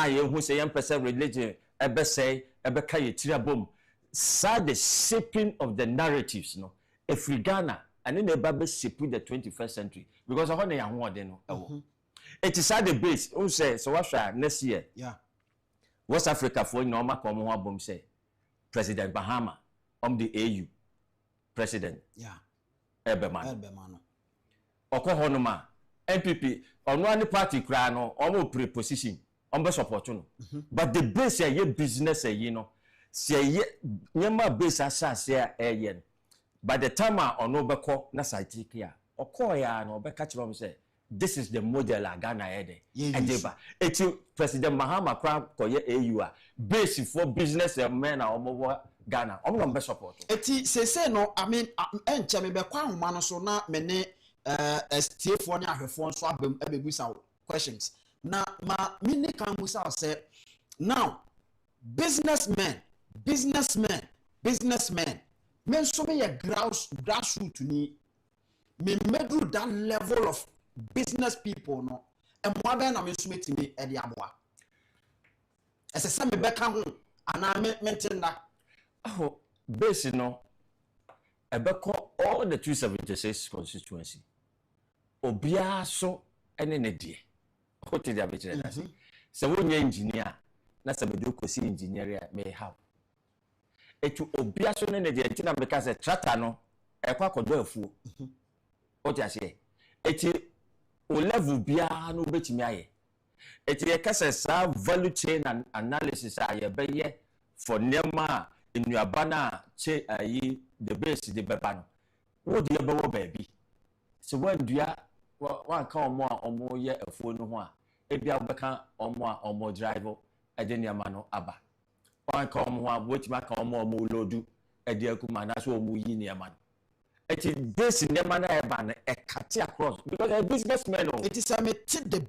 You who say person religion, ebe say, ebe kaye tirabum. Sa the shaping of the narratives, no. If we Ghana, and then the Bible shaping the 21st century, because I want to young one, no. It is at the base. Who say so? What next year? Yeah. West Africa for normal common one say President Bahama the AU president. Yeah. Ebeman. Oko honoma MPP on one party cry no almost preposition on support no. But the base ye business you know. Say ye nyama base asase yen. By the time on obeko na site here. Oko ya no be catch them say this is the model Ghana ede. Ejeba. Eti President Mahama Kra koye AU base for business men na omo Ghana. Omo no support. Eti say no I mean enche me be kwa homa no so na me ne STF one ahwefo so abebusa questions. Na ma mini kan busa say now businessmen men so me ye grassroots ni me medu that level of business people no and more than I'm instrumenting me at the aboa. As a semi back home, and I mentioned that. Oh, basically, no, I back all the 276 constituency. Obia so and an idea. What did I be? So, when you're engineer, that's a mediocre engineer may have. It to Obia so an idea, because a tratano, a quack or do a fool. What I say? It o level bia no betimi aye eti ye kase sa value chain and analysis aye be ye for nema enuaba na che ayi the base the beba no wo de be wo baabi so when dua wan ka omo ye afuo no ho a ebia wo beka omo drive ade nema no aba wan ka omo ho a botima ka omo loadu ade akuma na so omo yi nema no. It is base in the manner across because a businessman. It is a the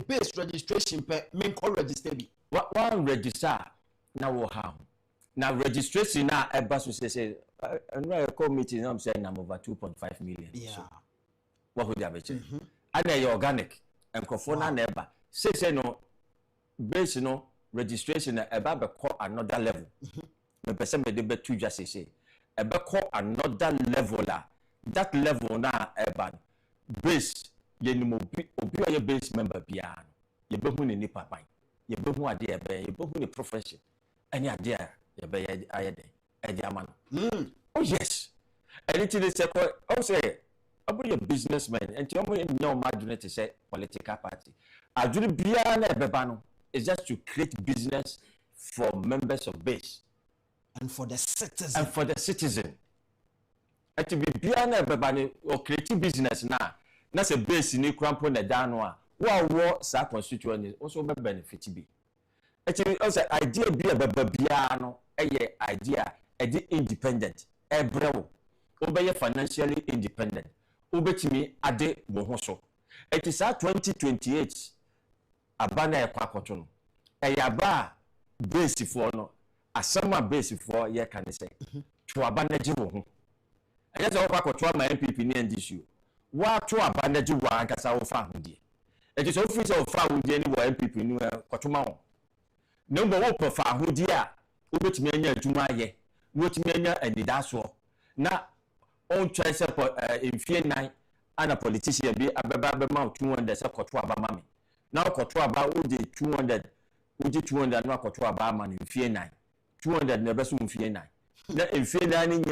base registration per main call register. What one register now how now registration now a bus say and call meeting I'm saying I'm over 2.5 million. Yeah. So, what would you have it? And then organic and Cofona neighbor say no base no registration about another level. The person may be two just say. Another level that level na urban base ye ni mo obi ye base member bia ye be hu ni nipa ban ye be hu ade ye be hu ni profession any ade ye be ayede ade amano oh yes anything they say I say about your businessman and you know my to say political party adwene bia na beba no is just to create business for members of base and for the citizen. And to be biana bebani or creative business now. That's a base in crampo na danwa. What sa constituent also be benefit be. Actually, also idea be a bebiano, idea, independent, ebrew, obey financially independent. Obey ade bohoso. It is at 2028 abana kwakotono. Yaba base for no. Asama base for ye can say to abanaji wo and yes all kwa to my MPP ni ndishu wa to abanaji wo ankasa wo fa hudie e je so free so fa hudie ni wo MPP ni kwatoma wo no bo wo prefer hudie a wo betimi anya adwuma ye wo betimi anya anidaso na on choice infie nan ana politician bi abeba be ma 200 se kwato aba mame na kwato aba wo de 200 na kwato aba ma infie nan 200 never soon fear nine. Let in fear nine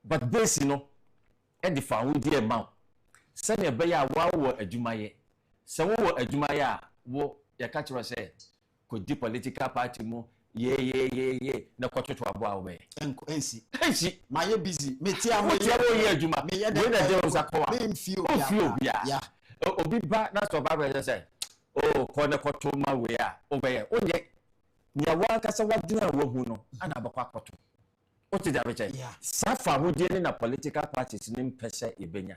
but this, you know, and the found dear amount. Send a bear wow a Jumaye. So a Jumaya, wo, your catcher said, could the political party more? Ye, no quarter to a bow way. And see, my busy, me tia, my yellow Juma, me, and there was a call, few, yeah. Oh, be back, that's what I said. Oh, corner kotoma we are over. Oh, yeah. Nya waka sa wadina wo hu no ana abakwa koto. What did I say? Safa ho die na political parties nim pese ebenya.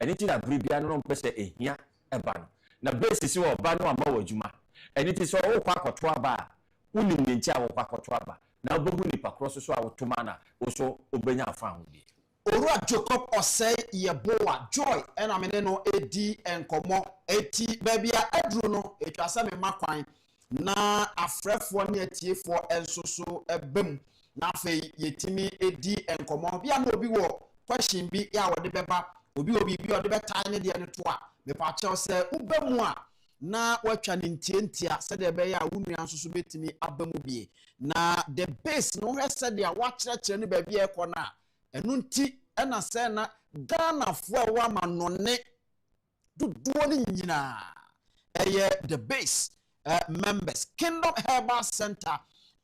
Anything that bribia no pese ehia eba no. Na basis wo ba no ama wadwuma. Anything so wo kwa koto aba. Unim nti a wo kwa koto aba. na obogu nipa cross so a wotoma na oso obenya afa ho bi Owura Jacob Osei Yeboa Joy ena me no edi enkomo eti baby a edru no etwase me makwan na afrefo ne atiefo ensoso ebem na afei yetimi edi enkomo bia na obi wo question bi ya wode beba obi bi ode betan ne de ne to a me pa che se ubemu a na watwa ne ntientia se de be ya wunu ansoso betimi abamu bie na the base no hwese de a wakyerɛkyerɛ ne baby e kɔ na enu nti ena se na Ghana fo a wa manone duduo ni nyina eye the base members Kingdom Herbal Center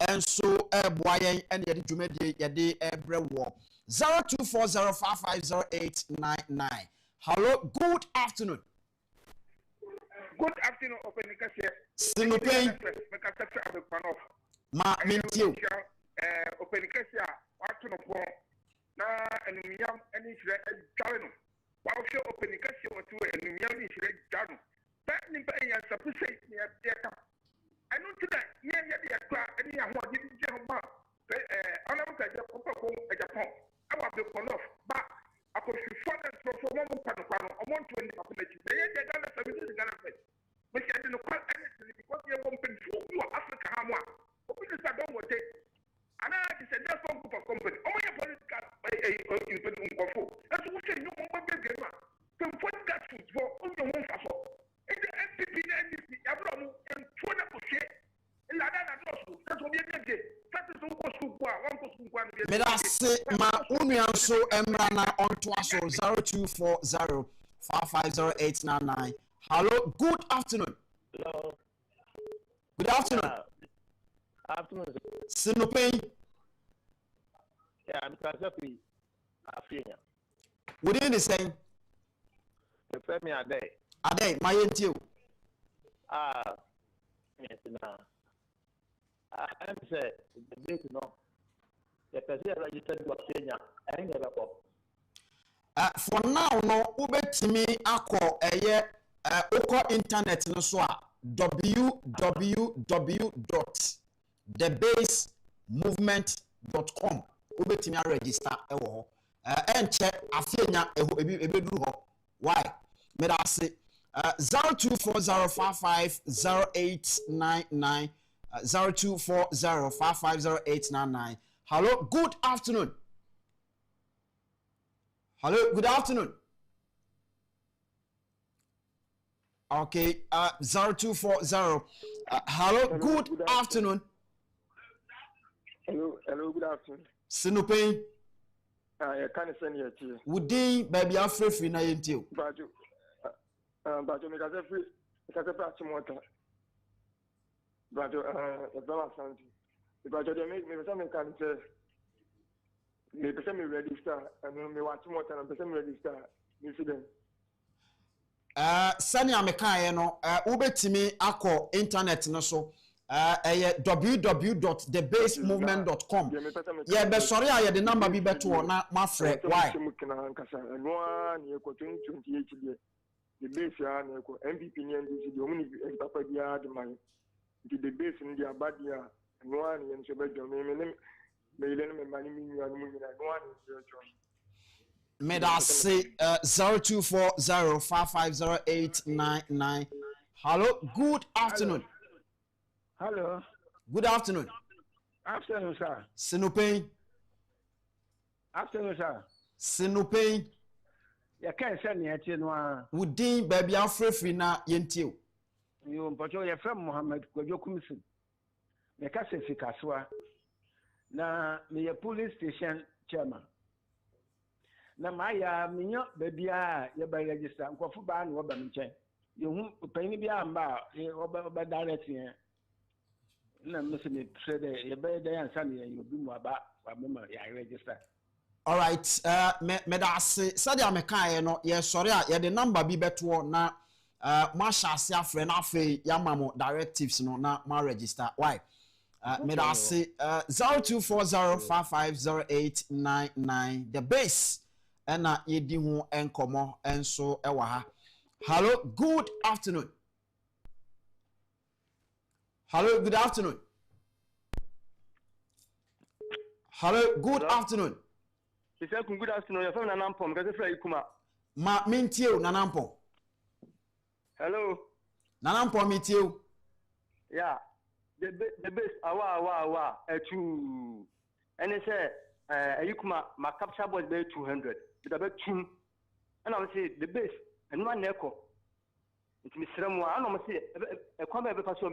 and so boyen and yedi dwumadi yedi ebrewo 0240550899. Hello, good afternoon. Good afternoon, Openikase. Sinupen ma mentio Openikase watu no po na enumyam eni hire dware no wa hwe Openikase watu enumyam ni hire dware no ba nimpa ya sapuse ni abeka anu tida ye de akwa eni ya ho de je ho ba ona mo kaje ko Agyapong awa be konof ba akofifo na so mo mo kwano omonto ni papa na chi ye de Ghana service Ghana fe me shi ade no kwa ene because ye wo mpin fu wo Africa ha mo a obi se don wote ana ti se just some group of company omo ye political in nkofo eso wo se nyu mo be be ma tem political food for onye ho fa so e de NPP na NDC ya bro mo en tona ko se la da na do so so bi de fati so ko su kwa wan ko su kwa no me da se ma unu anso emra na onto aso 0240550899. Hello, good afternoon. Hello. Good afternoon. Afternoon. Sinupen. Yeah, I'm Kasafi. Afinya. Within the same. The family are there. Are they my entio? Yes, now. I'm saying the date no. The person registered to Kenya. I ain't never go. For now, no, ubetimi ako eye oko internet no so a www.thebasemovement.com ubetimi a register ewo ho enche afienya ebeduru ho why me da say 0240550899 0240550899. Hello, good afternoon. Hello, good afternoon. Okay, 0240. Hello, good afternoon. Hello, good afternoon. Sinupen. I can't send you to you. Would baby afrefi na yentio. But you make us free. Because I pass some water. But the dollar something. But you make me something can say. Me person me register and me watch more time person register incident. Sani amekaye no ubetimi akọ internet no so www.thebasemovement.com. Yeah, be sorry I the number be beto na mafre why? The base ya na ko MVP ni NDC the only papa dia de man. The base in dia badia no an yen so be jo me Meda say 0240550899. Hello, good afternoon. Hello. Good afternoon. Afternoon, sir. Sinupen. Afternoon, sir. Sinupen. Ya can't send me no. Wudin baby afrefi na yentio. You mpacho ya from Mohammed Kojo Kumisi. Ya kase fikaswa. Na me police station chairman. Na maya minyo baby ya ba register nkofu ba na oba nche. Yehu panyi bia mba oba direct here. Na me se me said ye ba dey ansa na ye obi mu aba wa mema ya register. All right, me da se sadia me kan no ye sori a ye de number bi beto na ma shase afre na afi ya mamo directives no na ma register. Why? Me da se 0240550899 the base na yedi hu enkomo enso ewa ha. Hello, good afternoon. Hello, good afternoon. Hello, good afternoon. Good afternoon. You're from Nanampom. Ma mintio Nanampom. Hello. Nanampom mitio. Yeah. The best awa to and they say Yukuma my capture was be 200. But about 2 and I will say the best and one echo. It's Mr. Ramwa, and I'm say a comment because of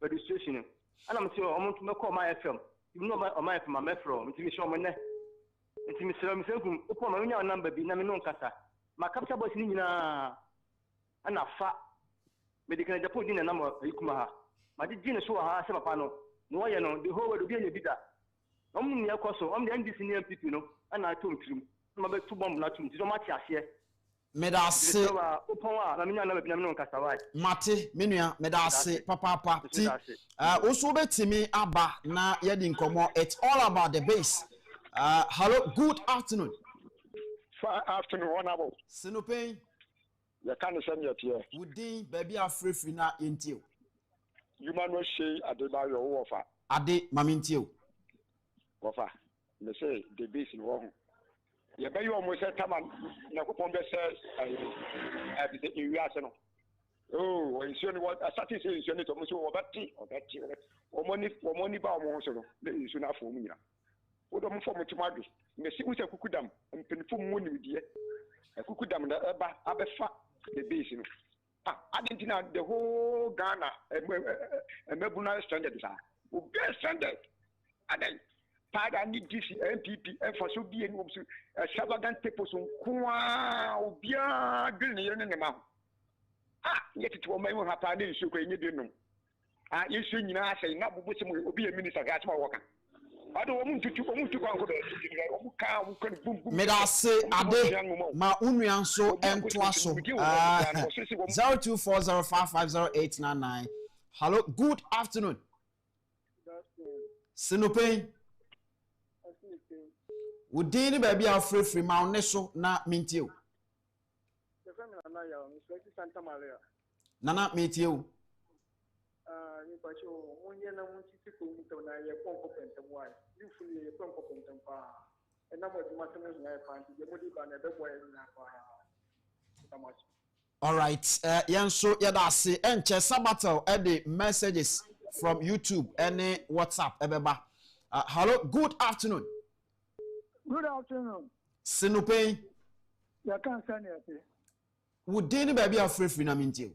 registration. And I'm saying I want to call my FM. You know my from my metro. It's Mr. Mane. It's Mr. Ramsey. Upon my number be Namino Casa. My capture was in and a fat medical depot in a number of Yukuma. My dinner show her some panel. No, you know, the whole world will be a bit. I'm near Cosso, I'm the NDC people, you know, and I told him. I'm about 2 bombs, not 2 much as here. Medase Mate Minua Medase Papa Ti also betimi aba na yedi nkomo. It's all about the base. Hello, good afternoon. Afternoon, honorable. Sinopain. You can't send yet here. Would baby are free na intio. You man will say at the bar your offer. Ade mamintio. Offer. They say the base in wrong. You may almost say, come on, Nakupon says, in Riasano. Oh, and soon what a satisfaction is almost over tea or that tea or money bar monster. There is enough for me. What am I for to Margaret? May see with a cuckudam and pinful money with you. A cuckudam that Abba fat the basin. I didn't know the whole Ghana and Mebuna stranded. Who get stranded? And then. I need this MPP and for so being extravagant people so quite green in the mouth. Yet it will make happen in so great. You should not say, not will be a minister. That's my worker. I don't want to go Medase Ade Ma Unrian so and Twaso 0240550899. Hello, good afternoon. Sinopain. Udini baby are free ma neso na mintio. Nana mintio. All right, Yanso Yadasi enche sabato the messages from YouTube and WhatsApp ebeba. Hello, good afternoon. Good afternoon. Sinopain. You can't send it. Would any baby are free na mintio?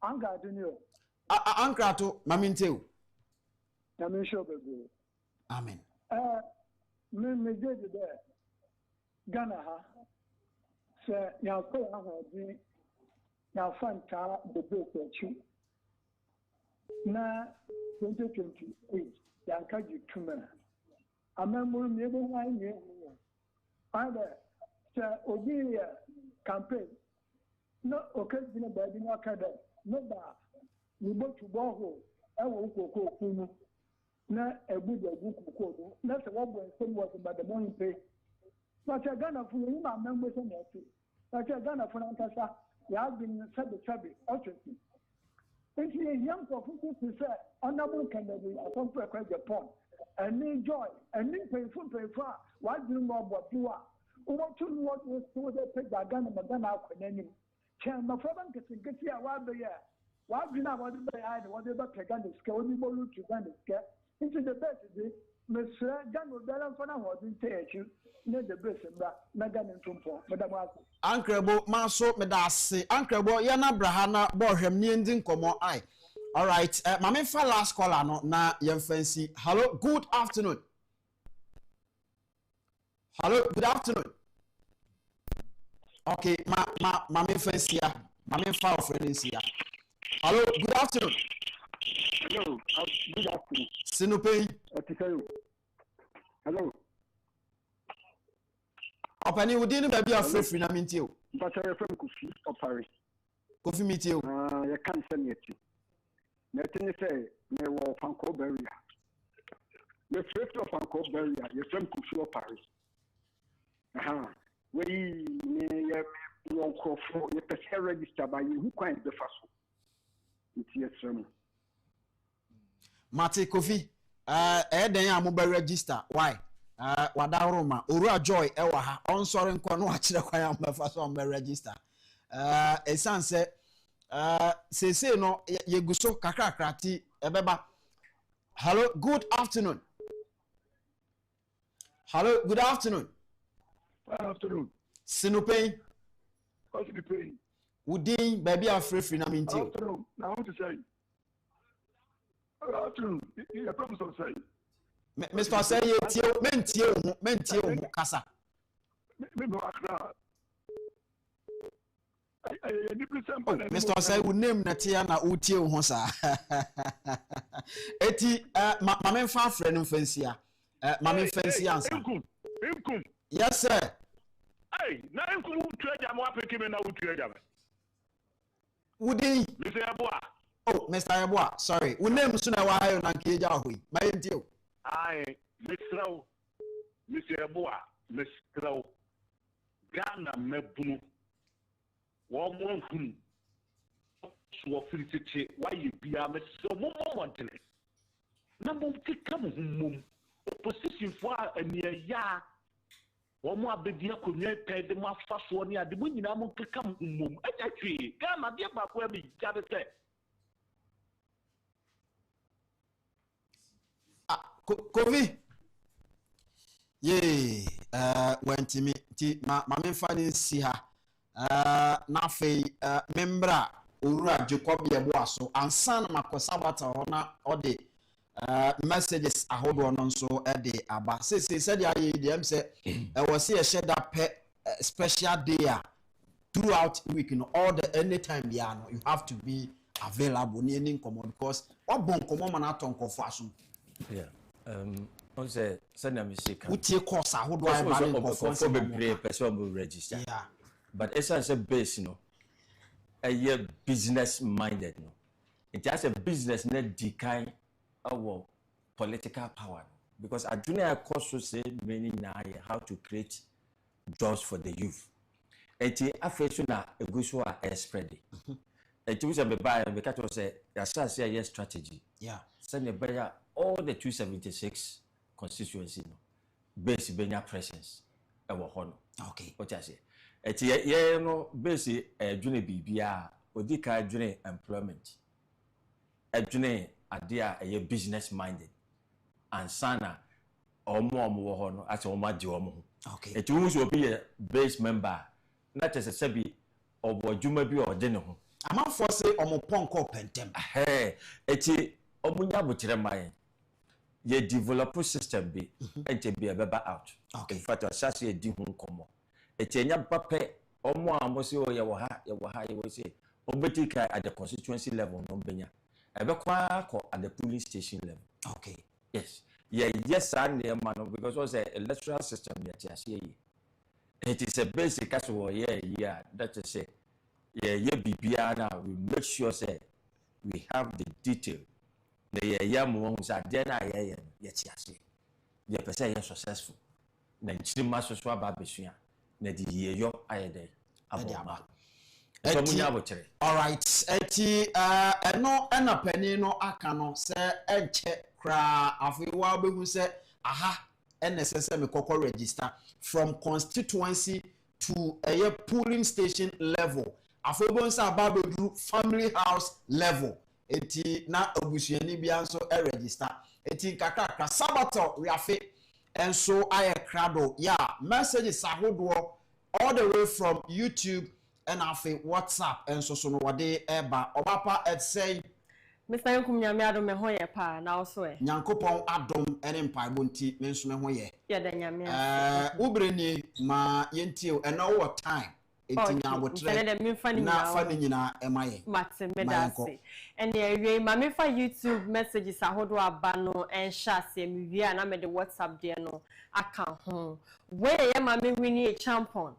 Anka to you. Anka to mamintio. I'm sure baby. Amen. Me did there. Ghana ha. Sir, you call her now fanta the book that you. Na 2028. Yankaji Tumana. I remember maybe 1 year. Either Obi campaign. No occasion baby no kada. No ba. We go to Boho. I will go Kumu. Na a good book. That's what was about the morning pay. But I Ghana for you, my members and your but I Ghana for Ankasa. You have been said the trouble. Ultimately. If you are young for who say, honorable candidate, I don't prefer Agyapong. And enjoy, and then pay for what do you know what you are? What to what was so they take the gun and the gun out and any. Can my father get here while they are? Why do you know what they are? Whatever Pagan is going to gun is get into the best day. Mr. Gun will balance for now, wasn't you? Near the best and Megan and Tumpo, Madame Uncle Maso Medasi, Uncle Yana Brahana, Borham, Nindin, Como I. All right, Mami for last caller no na yem fancy. Hello, good afternoon. Hello, good afternoon. Okay, Mami fancy ya. Mami for friends here. Hello, good afternoon. Hello, good afternoon. Sinopain. Hello. Opani within baby of free na mintio. But I from Kofi or Paris. Kofi mitio. You can't send it. Nothing say, me will Fanco barrier. The first of Fanco barrier, you're from Kofi or Paris. We will call for your person register by you who can't the first. It's yes, sir. Mate Kofi, den ya mo be register why wada roma Owura Joy ewa ha on sorry nko no akire kwan ya mo fa so on be register esan se say no ye guso kakrakrati ebeba. Hello, good afternoon. Hello, good afternoon. Good afternoon. No Pein. What's the pain? Udin baby afrefri na minti. Afternoon. Now I want to say. Good afternoon. You promise to say. Mr. Say mentie o kasa. Me no akra. Mr. Say we name na tia na utie o ho sa. Eti ma me fa afre no fansia. Ma me fansia ansa. Inkum. Yes sir. Hey, na inkum treasure mo apeke me na treasure. Udin. Mr. Yeboah. Oh, Mr. Yeboah, sorry. We name so na wa hayo na nkeja ahoyi. Ma yentio. Aye, Mr. Yeboah, Mr. Ghana mebunu. Wo mo hunu. So filtete why you be a so mo wantene. Na mo tika mo mum. Opposition for ania ya. Wo mo abedi akonwa pede mo afa so ne ade mo nyina mo tika mo mum. Atwa Ghana de ba ko abi jade se. Kovi. Ye went me ti ma me fa ni si ha. Na fe membra Owura Jacob Yeboah so ansan makosa bata ho na ode messages ahodo no so de aba say said ya dem say was say share that special day throughout the week, all the anytime you have to be available ni any common because obon komo man aton kofo aso. Yeah. On say na me shika. Utie course ahodo ai ba ni kofo be person will register. Yeah. But essence base a business minded it has a business net decline our political power because a junior course to say many now how to create jobs for the youth. It affects na a good so spread it was a buy because say a year strategy. Yeah. Send a better all the 276 constituency base benya presence our honor. Okay. What I say. Eti ye no base adwene bibia odika adwene employment adwene ade a business minded and sana omo wo ho no ati omo ade omo ho. Okay. Eti wo so be a base member na tese sebi obo adwuma bi ode ne ho amanfo say omo ponko pentem eti omo nya bokyere man ye develop system bi enti be beba out. Okay. In fact asase e di hu nkomo etenya pape omo amosi o ye wo ha ye wo say obetika at the constituency level no benya ebekwa at the police station level. Okay. Yes. Yeah, yes and man because was a electoral system that you see. It is a basic as well yeah that is say yeah BBR now we make sure say we have the detail the yeah ones are then yeah yeah person is successful na chima so aba besua na di yeyo ayede aboma all right eti eno ena pani no aka no se enche kra afiwa behu se aha NSS me kokko register from constituency to a polling station level afobon sa babedru family house level eti na obusuani bia so register eti kakaka sabato we afi enso aye krado yeah messages ahodo all the way from YouTube and afi WhatsApp enso so no wade eba obapa et say Mr. Yankum nyame adom me ho ye pa na also Nyankopon adom ene mpaebo nti me nso me ho ye ye da nyame ubreni ma yentio eno wo time eti nyabotre na fa ni nyina emaye mate medase and ye ma me fa YouTube messages ahodo aba no en sha se me wi na me de WhatsApp de no aka ho where ye ma me wini a champion.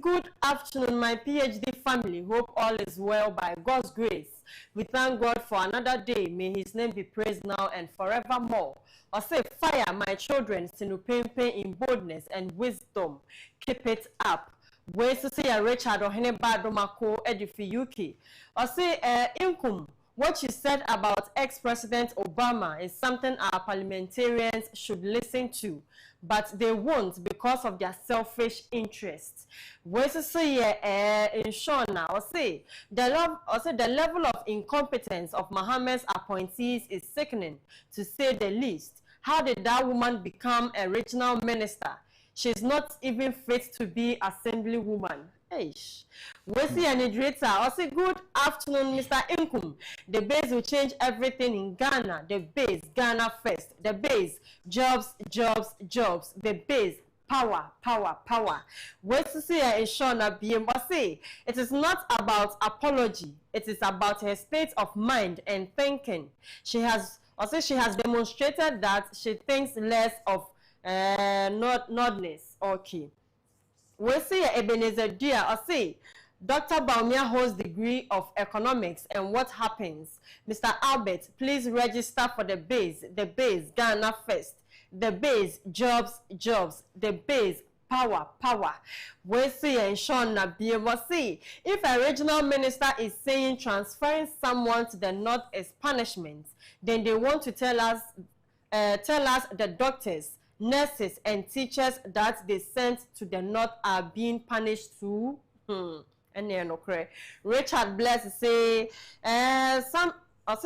Good afternoon my PhD family, hope all is well by God's grace. We thank God for another day. May his name be praised now and forevermore. I say, fire, my children, No Pein in boldness and wisdom. Keep it up. Where to say a Richard or Heneba Domako Edifi UK. I say, Inkum, what you said about ex-President Obama is something our parliamentarians should listen to, but they won't because of their selfish interests. Where's in Shona or say the level of incompetence of Mohammed's appointees is sickening, to say the least. How did that woman become a regional minister? She's not even fit to be assemblywoman. Eish. We see an editor. I say, good afternoon, Mr. Inkum. The base will change everything in Ghana. The base, Ghana first. The base, jobs, jobs, jobs. The base, power, power, power. We see in Shona BM. Say, it is not about apology. It is about her state of mind and thinking. She has demonstrated that she thinks less of nodness. Okay. We see Ebenezer Dia, I say, Dr. Baumia holds degree of economics, and what happens? Mr. Albert, please register for the base, Ghana first. The base, jobs, jobs. The base, power, power. We see and Sean Nabi, we see, if a regional minister is saying transferring someone to the north is punishment, then they want to tell us the doctors, nurses and teachers that they sent to the north are being punished too. Richard Bless say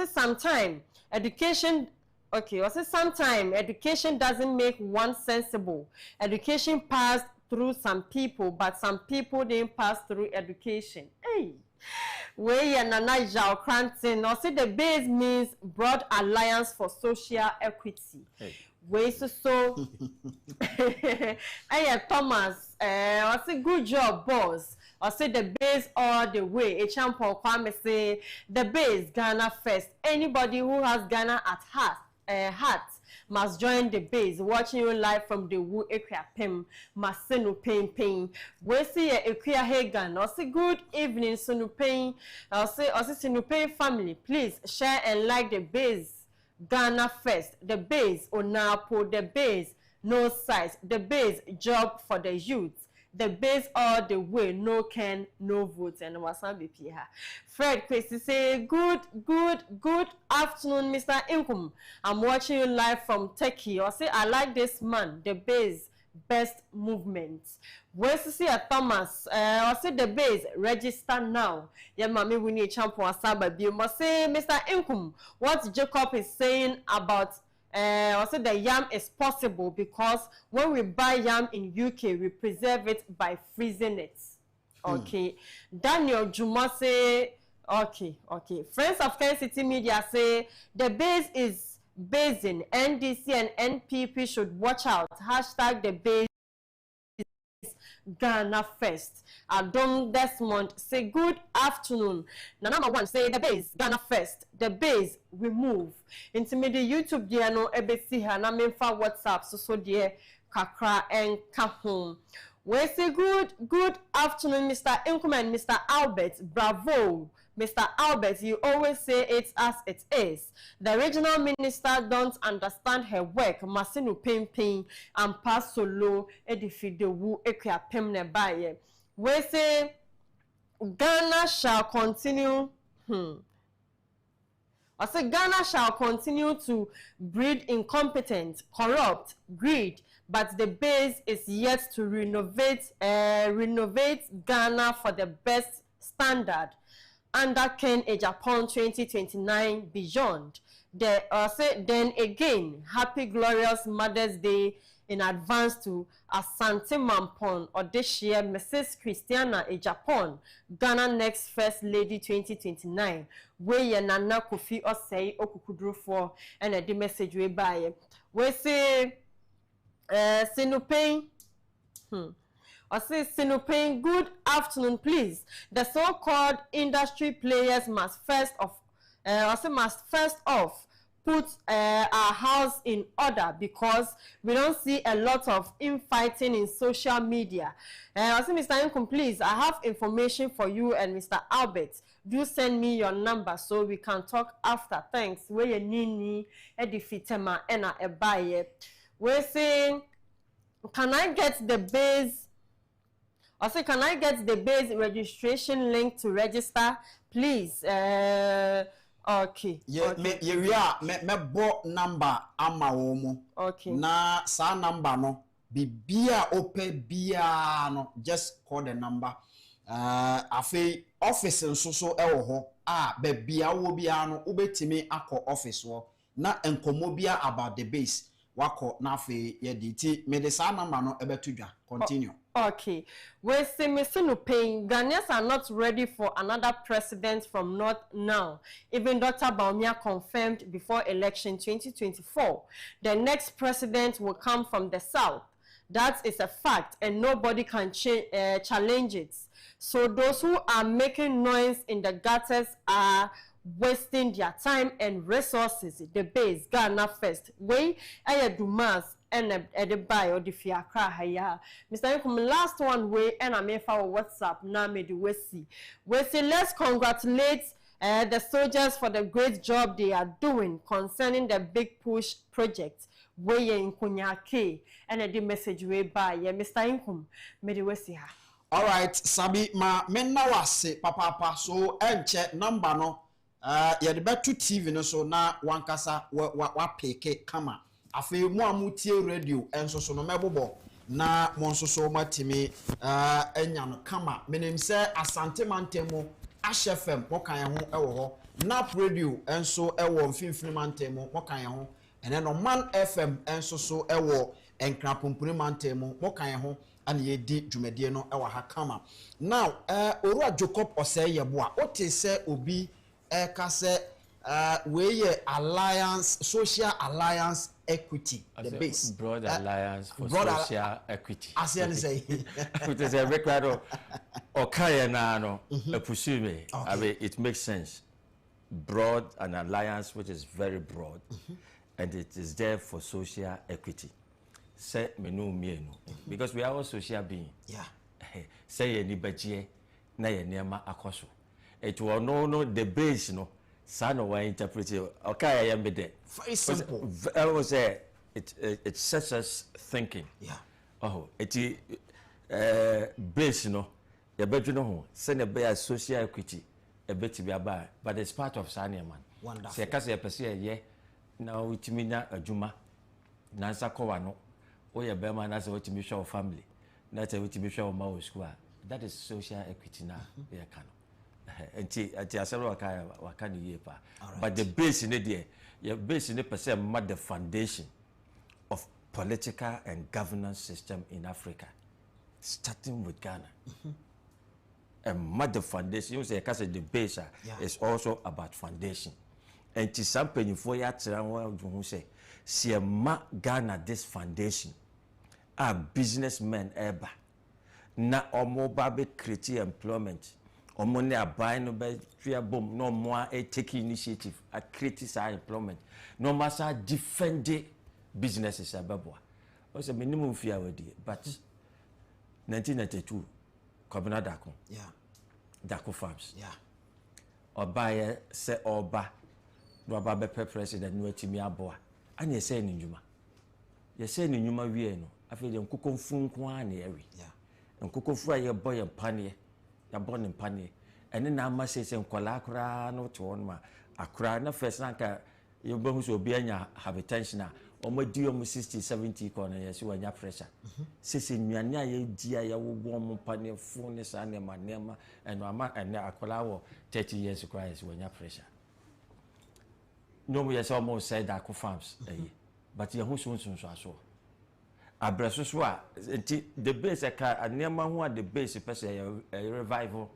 sometime education doesn't make one sensible. Education passed through some people, but some people didn't pass through education. Hey. We and Nana Jao Cranton, or say the base means Broad Alliance for Social Equity. Hey. We so hey Thomas, I say good job, boss. I say the base all the way. Agyapong Kwame say the base Ghana first. Anybody who has Ghana at heart must join the base. Watching you live from the Wu Equiapem, No Pein. We see Equia Hagan. I say good evening, No Pein. I say No Pein family. Please share and like the base. Ghana first, the base Onapo, the base no size, the base job for the youth, the base all the way, no can, no votes, and wasan BP. Fred Christy say good afternoon, Mr. Inkum. I'm watching you live from Turkey. I say I like this man, the base best movement. Where's to see a Thomas? I say the base register now. Yeah, mommy, we need Agyapong Asaba. You must say, Mr. Inkum, what Jacob is saying about I say the yam is possible because when we buy yam in UK, we preserve it by freezing it. Okay. Daniel Juma say, okay. Friends of Kencity Media say the base is basing. NDC and NPP should watch out. Hashtag the base Ghana first. Adom Desmond say good afternoon. Number one say the base Ghana first. The base we move. Intermediate YouTube dear no ebesi ha na memfa WhatsApp so dear kakra and kahom. We say good afternoon, Mr. Inkum and Mr. Albert. Bravo. Mr. Albert, you always say it as it is. The regional minister don't understand her work. No Pein and pass solo edifi de wu ekia pemne baye. We say Ghana shall continue. I say Ghana shall continue to breed incompetent, corrupt, greed, but the base is yet to renovate Ghana for the best standard. Under Ken Agyapong 2029 beyond. Then again, happy glorious Mother's Day in advance to Asante Mampon or this year, Mrs. Christiana Agyapong, Ghana next First Lady 2029. Where ye Nana Kofi or say okukudru for and a message we buy. We say No Pein. I say No Pein, good afternoon, please. The so-called industry players must first off put our house in order because we don't see a lot of infighting in social media. I say Mr. Inkum, please, I have information for you and Mr. Albert. Do send me your number so we can talk after. Thanks. Where you need edifitema ena ebaye. We say, can I get the base? Also, can I get the base registration link to register, please? Okay. Ye we are me bo number ama wo mu. Okay. Na sa number no bibia ope bia no just call the number. Afi office nso so ewo ho be bia wo bia no ubetimi akọ office wo na enkomo bia about the base wako na afi ye di ti me de sa number no ebetu dwa. Continue. Okay. We say No Pein, Ghanaians are not ready for another president from North now. Even Dr. Baumia confirmed before election 2024. The next president will come from the South. That is a fact, and nobody can challenge it. So those who are making noise in the gutters are wasting their time and resources. The base, Ghana first. We are Dumas. And the bio the fiakra haya. Mr. Nkum, last one way and I may follow WhatsApp now made we see. Let's congratulate the soldiers for the great job they are doing concerning the big push project. Way in Kunyake and the message way by Mr. Nkum made we see her. All right, Sabi ma menna wase papa so enche number no ye de betu TV no so na wankasa wa peke kama. Afi mu amutie radio enso so no mebobo na mo nso so matimi enya no kama menim se Asante Mantemu HFM pokan ho ewo ho Nap radio enso ewo mfimfini Mantemu pokan ho ene no Man FM enso so ewo Enkrapompuni Mantemu pokan ho ane ye di dwumedie no ewo ha kama. Now Owura Jacob Oseyebo a ote se obi ka se we alliance social alliance equity the base broad alliance for social equity as you say it is a record okay na no pursue me. I mean it makes sense. Broad an alliance which is very broad and it is there for social equity. Say me no because we are all social being. Say any budget na ye nema akoso it will no the base no Sano wa interpret it. Okay, I am there. Very simple. I would say it sets us thinking. Yeah. Oh, it base no. You better know. Send a bear social equity. A bit to be about, but it's part of Sanya man. Wonderful. Say, kasi apesi ye. Now we timina a juma. Nansa kowano. O ya bema nasa we timisha family. Nasa we timisha ma square. That is social equity na. Ya kano. But the base in it, your base in it percent the foundation of political and governance system in Africa, starting with Ghana. And the foundation, you say, because the base is also about foundation. And to some penny for you say, see Ghana this foundation, are businessmen ever. Na omobabe create employment. Money are buying no by bomb no more a taking initiative a criticize employment no matter defend businesses ababwa also minimum fear with but 1992 Kobina Dako Dako Farms oba se oba no aba be president no atimi aboa and you say ni njuma wie no afei de nkokonfu nko a na ewi nkokonfu aye boy empane ya born in Pani, and then I must say, Colacra, no to one ma, a cry, no first anchor, you both will be in have attention. Or my dear 60-70 corner, yes, you are your pressure. Sissing me, and ya dear, you warm Pani, fullness, and my name, and my and a colawo 30 years of cries when your pressure. No, we has almost said that farms, but your who's soon so. Abrasoswa the base a near man the base a revival.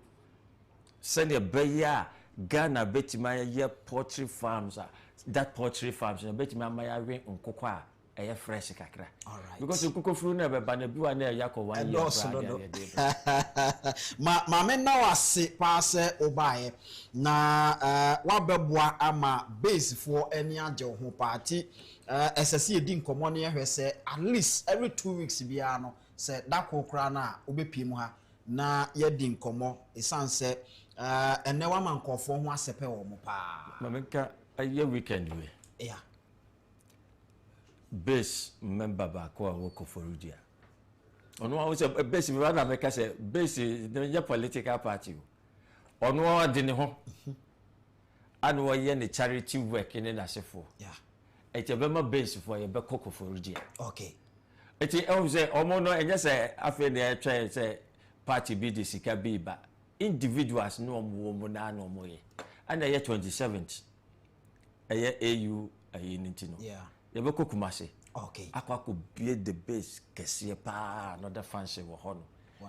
Send a beya Ghana betima ye poultry farms that poultry farms and betima my ring on cocoa a fresh kakra. All right. Because you cook food never ban a blue and a yako 1 year. Ma men now I pass obaye na wabebwa ama base for any ajo party. SSC din common here say at least every 2 weeks biano say that kokra na obepie mu ha na ye din komo esan say ene wa man kofo ho asepe wo mo pa mamenka aye weekend we yeah base member ba ko awoko forudia ono wa say base me na make say base the political party ono wa de ne ho and we the charity work in Nasifo. Yeah. It's a very base for a cocoa for Rudia. Okay. It's a Omono, and just after the try say party be the Sika be, but individuals no more no more. And the year 27th, a year AU a Nintino. Yeah. You have a Kumasi. Okay. Aqua could be the base, Cassia pa, another fancy or honor.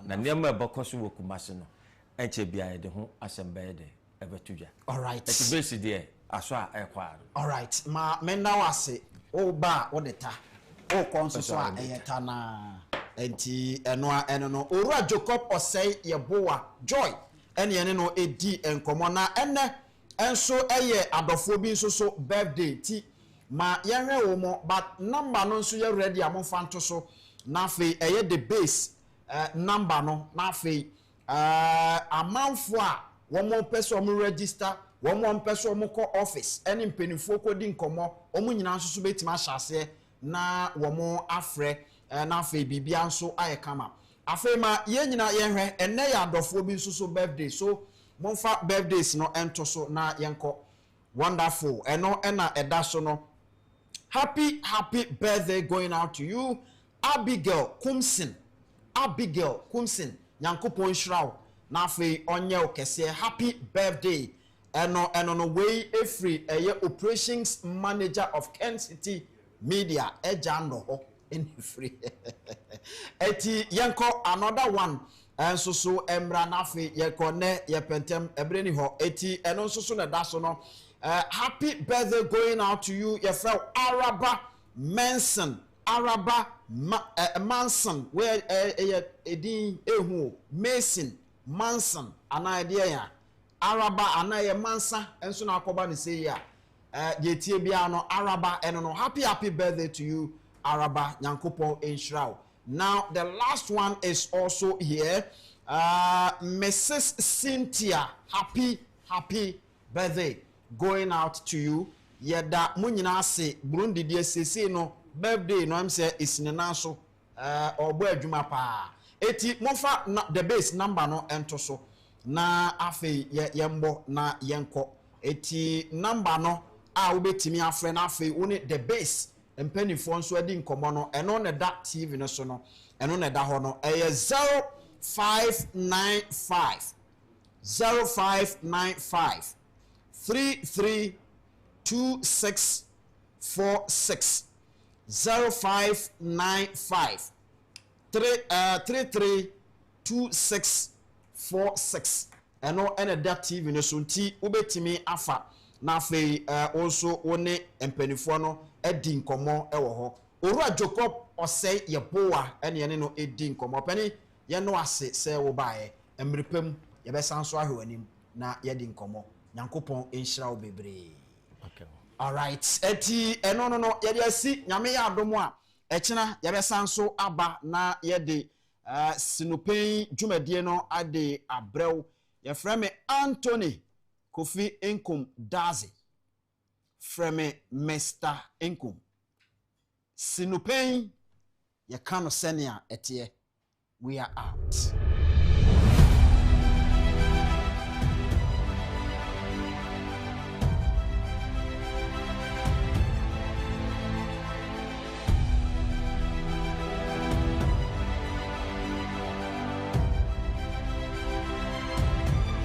Na near Bocosu will Kumasino, and Chebia the home assembly ever to ya. All right. It's basically there. As I acquired. All right. Ma men now I say, oh, ba, what the ta, oh, consular, etana, enti, eno, Ora Jacob or say, ye boa, joy, and yenno a D and commona, and so a year, adophobia so birthday, tea. Ma yenre omo, but number non so ye ready among fantoso, nafe, a the base, number no, nafe, amount for 1 more person register. One person mo call office any mpenifo ko di nkomo omu nyina nso so betima hyase na wo afre na afa bibia nso aye kama afa ma ye nyina ye hwe enne ya adofo bi nso so birthday so monfa birthdays no ento so na yenko wonderful eno na eda so no happy birthday going out to you Abigail Kumsin Nyankopon Shraw na afa onye okese happy birthday. Eno no way every operations manager of Kencity Media ejando ho in free eti yenko another one and so emra nafi yenko ne yepentem ebreni ho eti eno so na daso no happy birthday going out to you your friend Araba Manson Manson where edin ehu Mason Manson an idea ya Araba anaye mansa enso na akoba ne say ya ye tie bia no Araba eno no happy birthday to you Araba Nyankopon enshraw. Now the last one is also here Mrs. Cynthia happy birthday going out to you yeda munyina ase Burundi die sese no birthday no am say isinena so obo adwuma pa eti mofa the base number no ento so na afe yembo na yenko eti number no a wobetimi afre na afe woni the base empanifo nso adi nkomo no eno ne da TV no so no eno ne da ho no 0595 332646 0595 332646 eno ene da TV no so nti wobetimi afa na afi also woni empanifo no edi nkomo ewo ho Owura Jacob osei yeboa ene ene no edi nkomo pani ye no ase se wo baaye emrepam ye besan so ahwewanim na ye di nkomo Nyankopon enhyira wo bebre. Okay. All right. Eti eno no ye de asi nyame ya adomo a ekina ye besan so aba na ye de No Pein dwumadie no ade abrew ye frame Anthony Kofi Enkum Dazi frame Mr. Enkum No Pein ye kano senia etie we are out.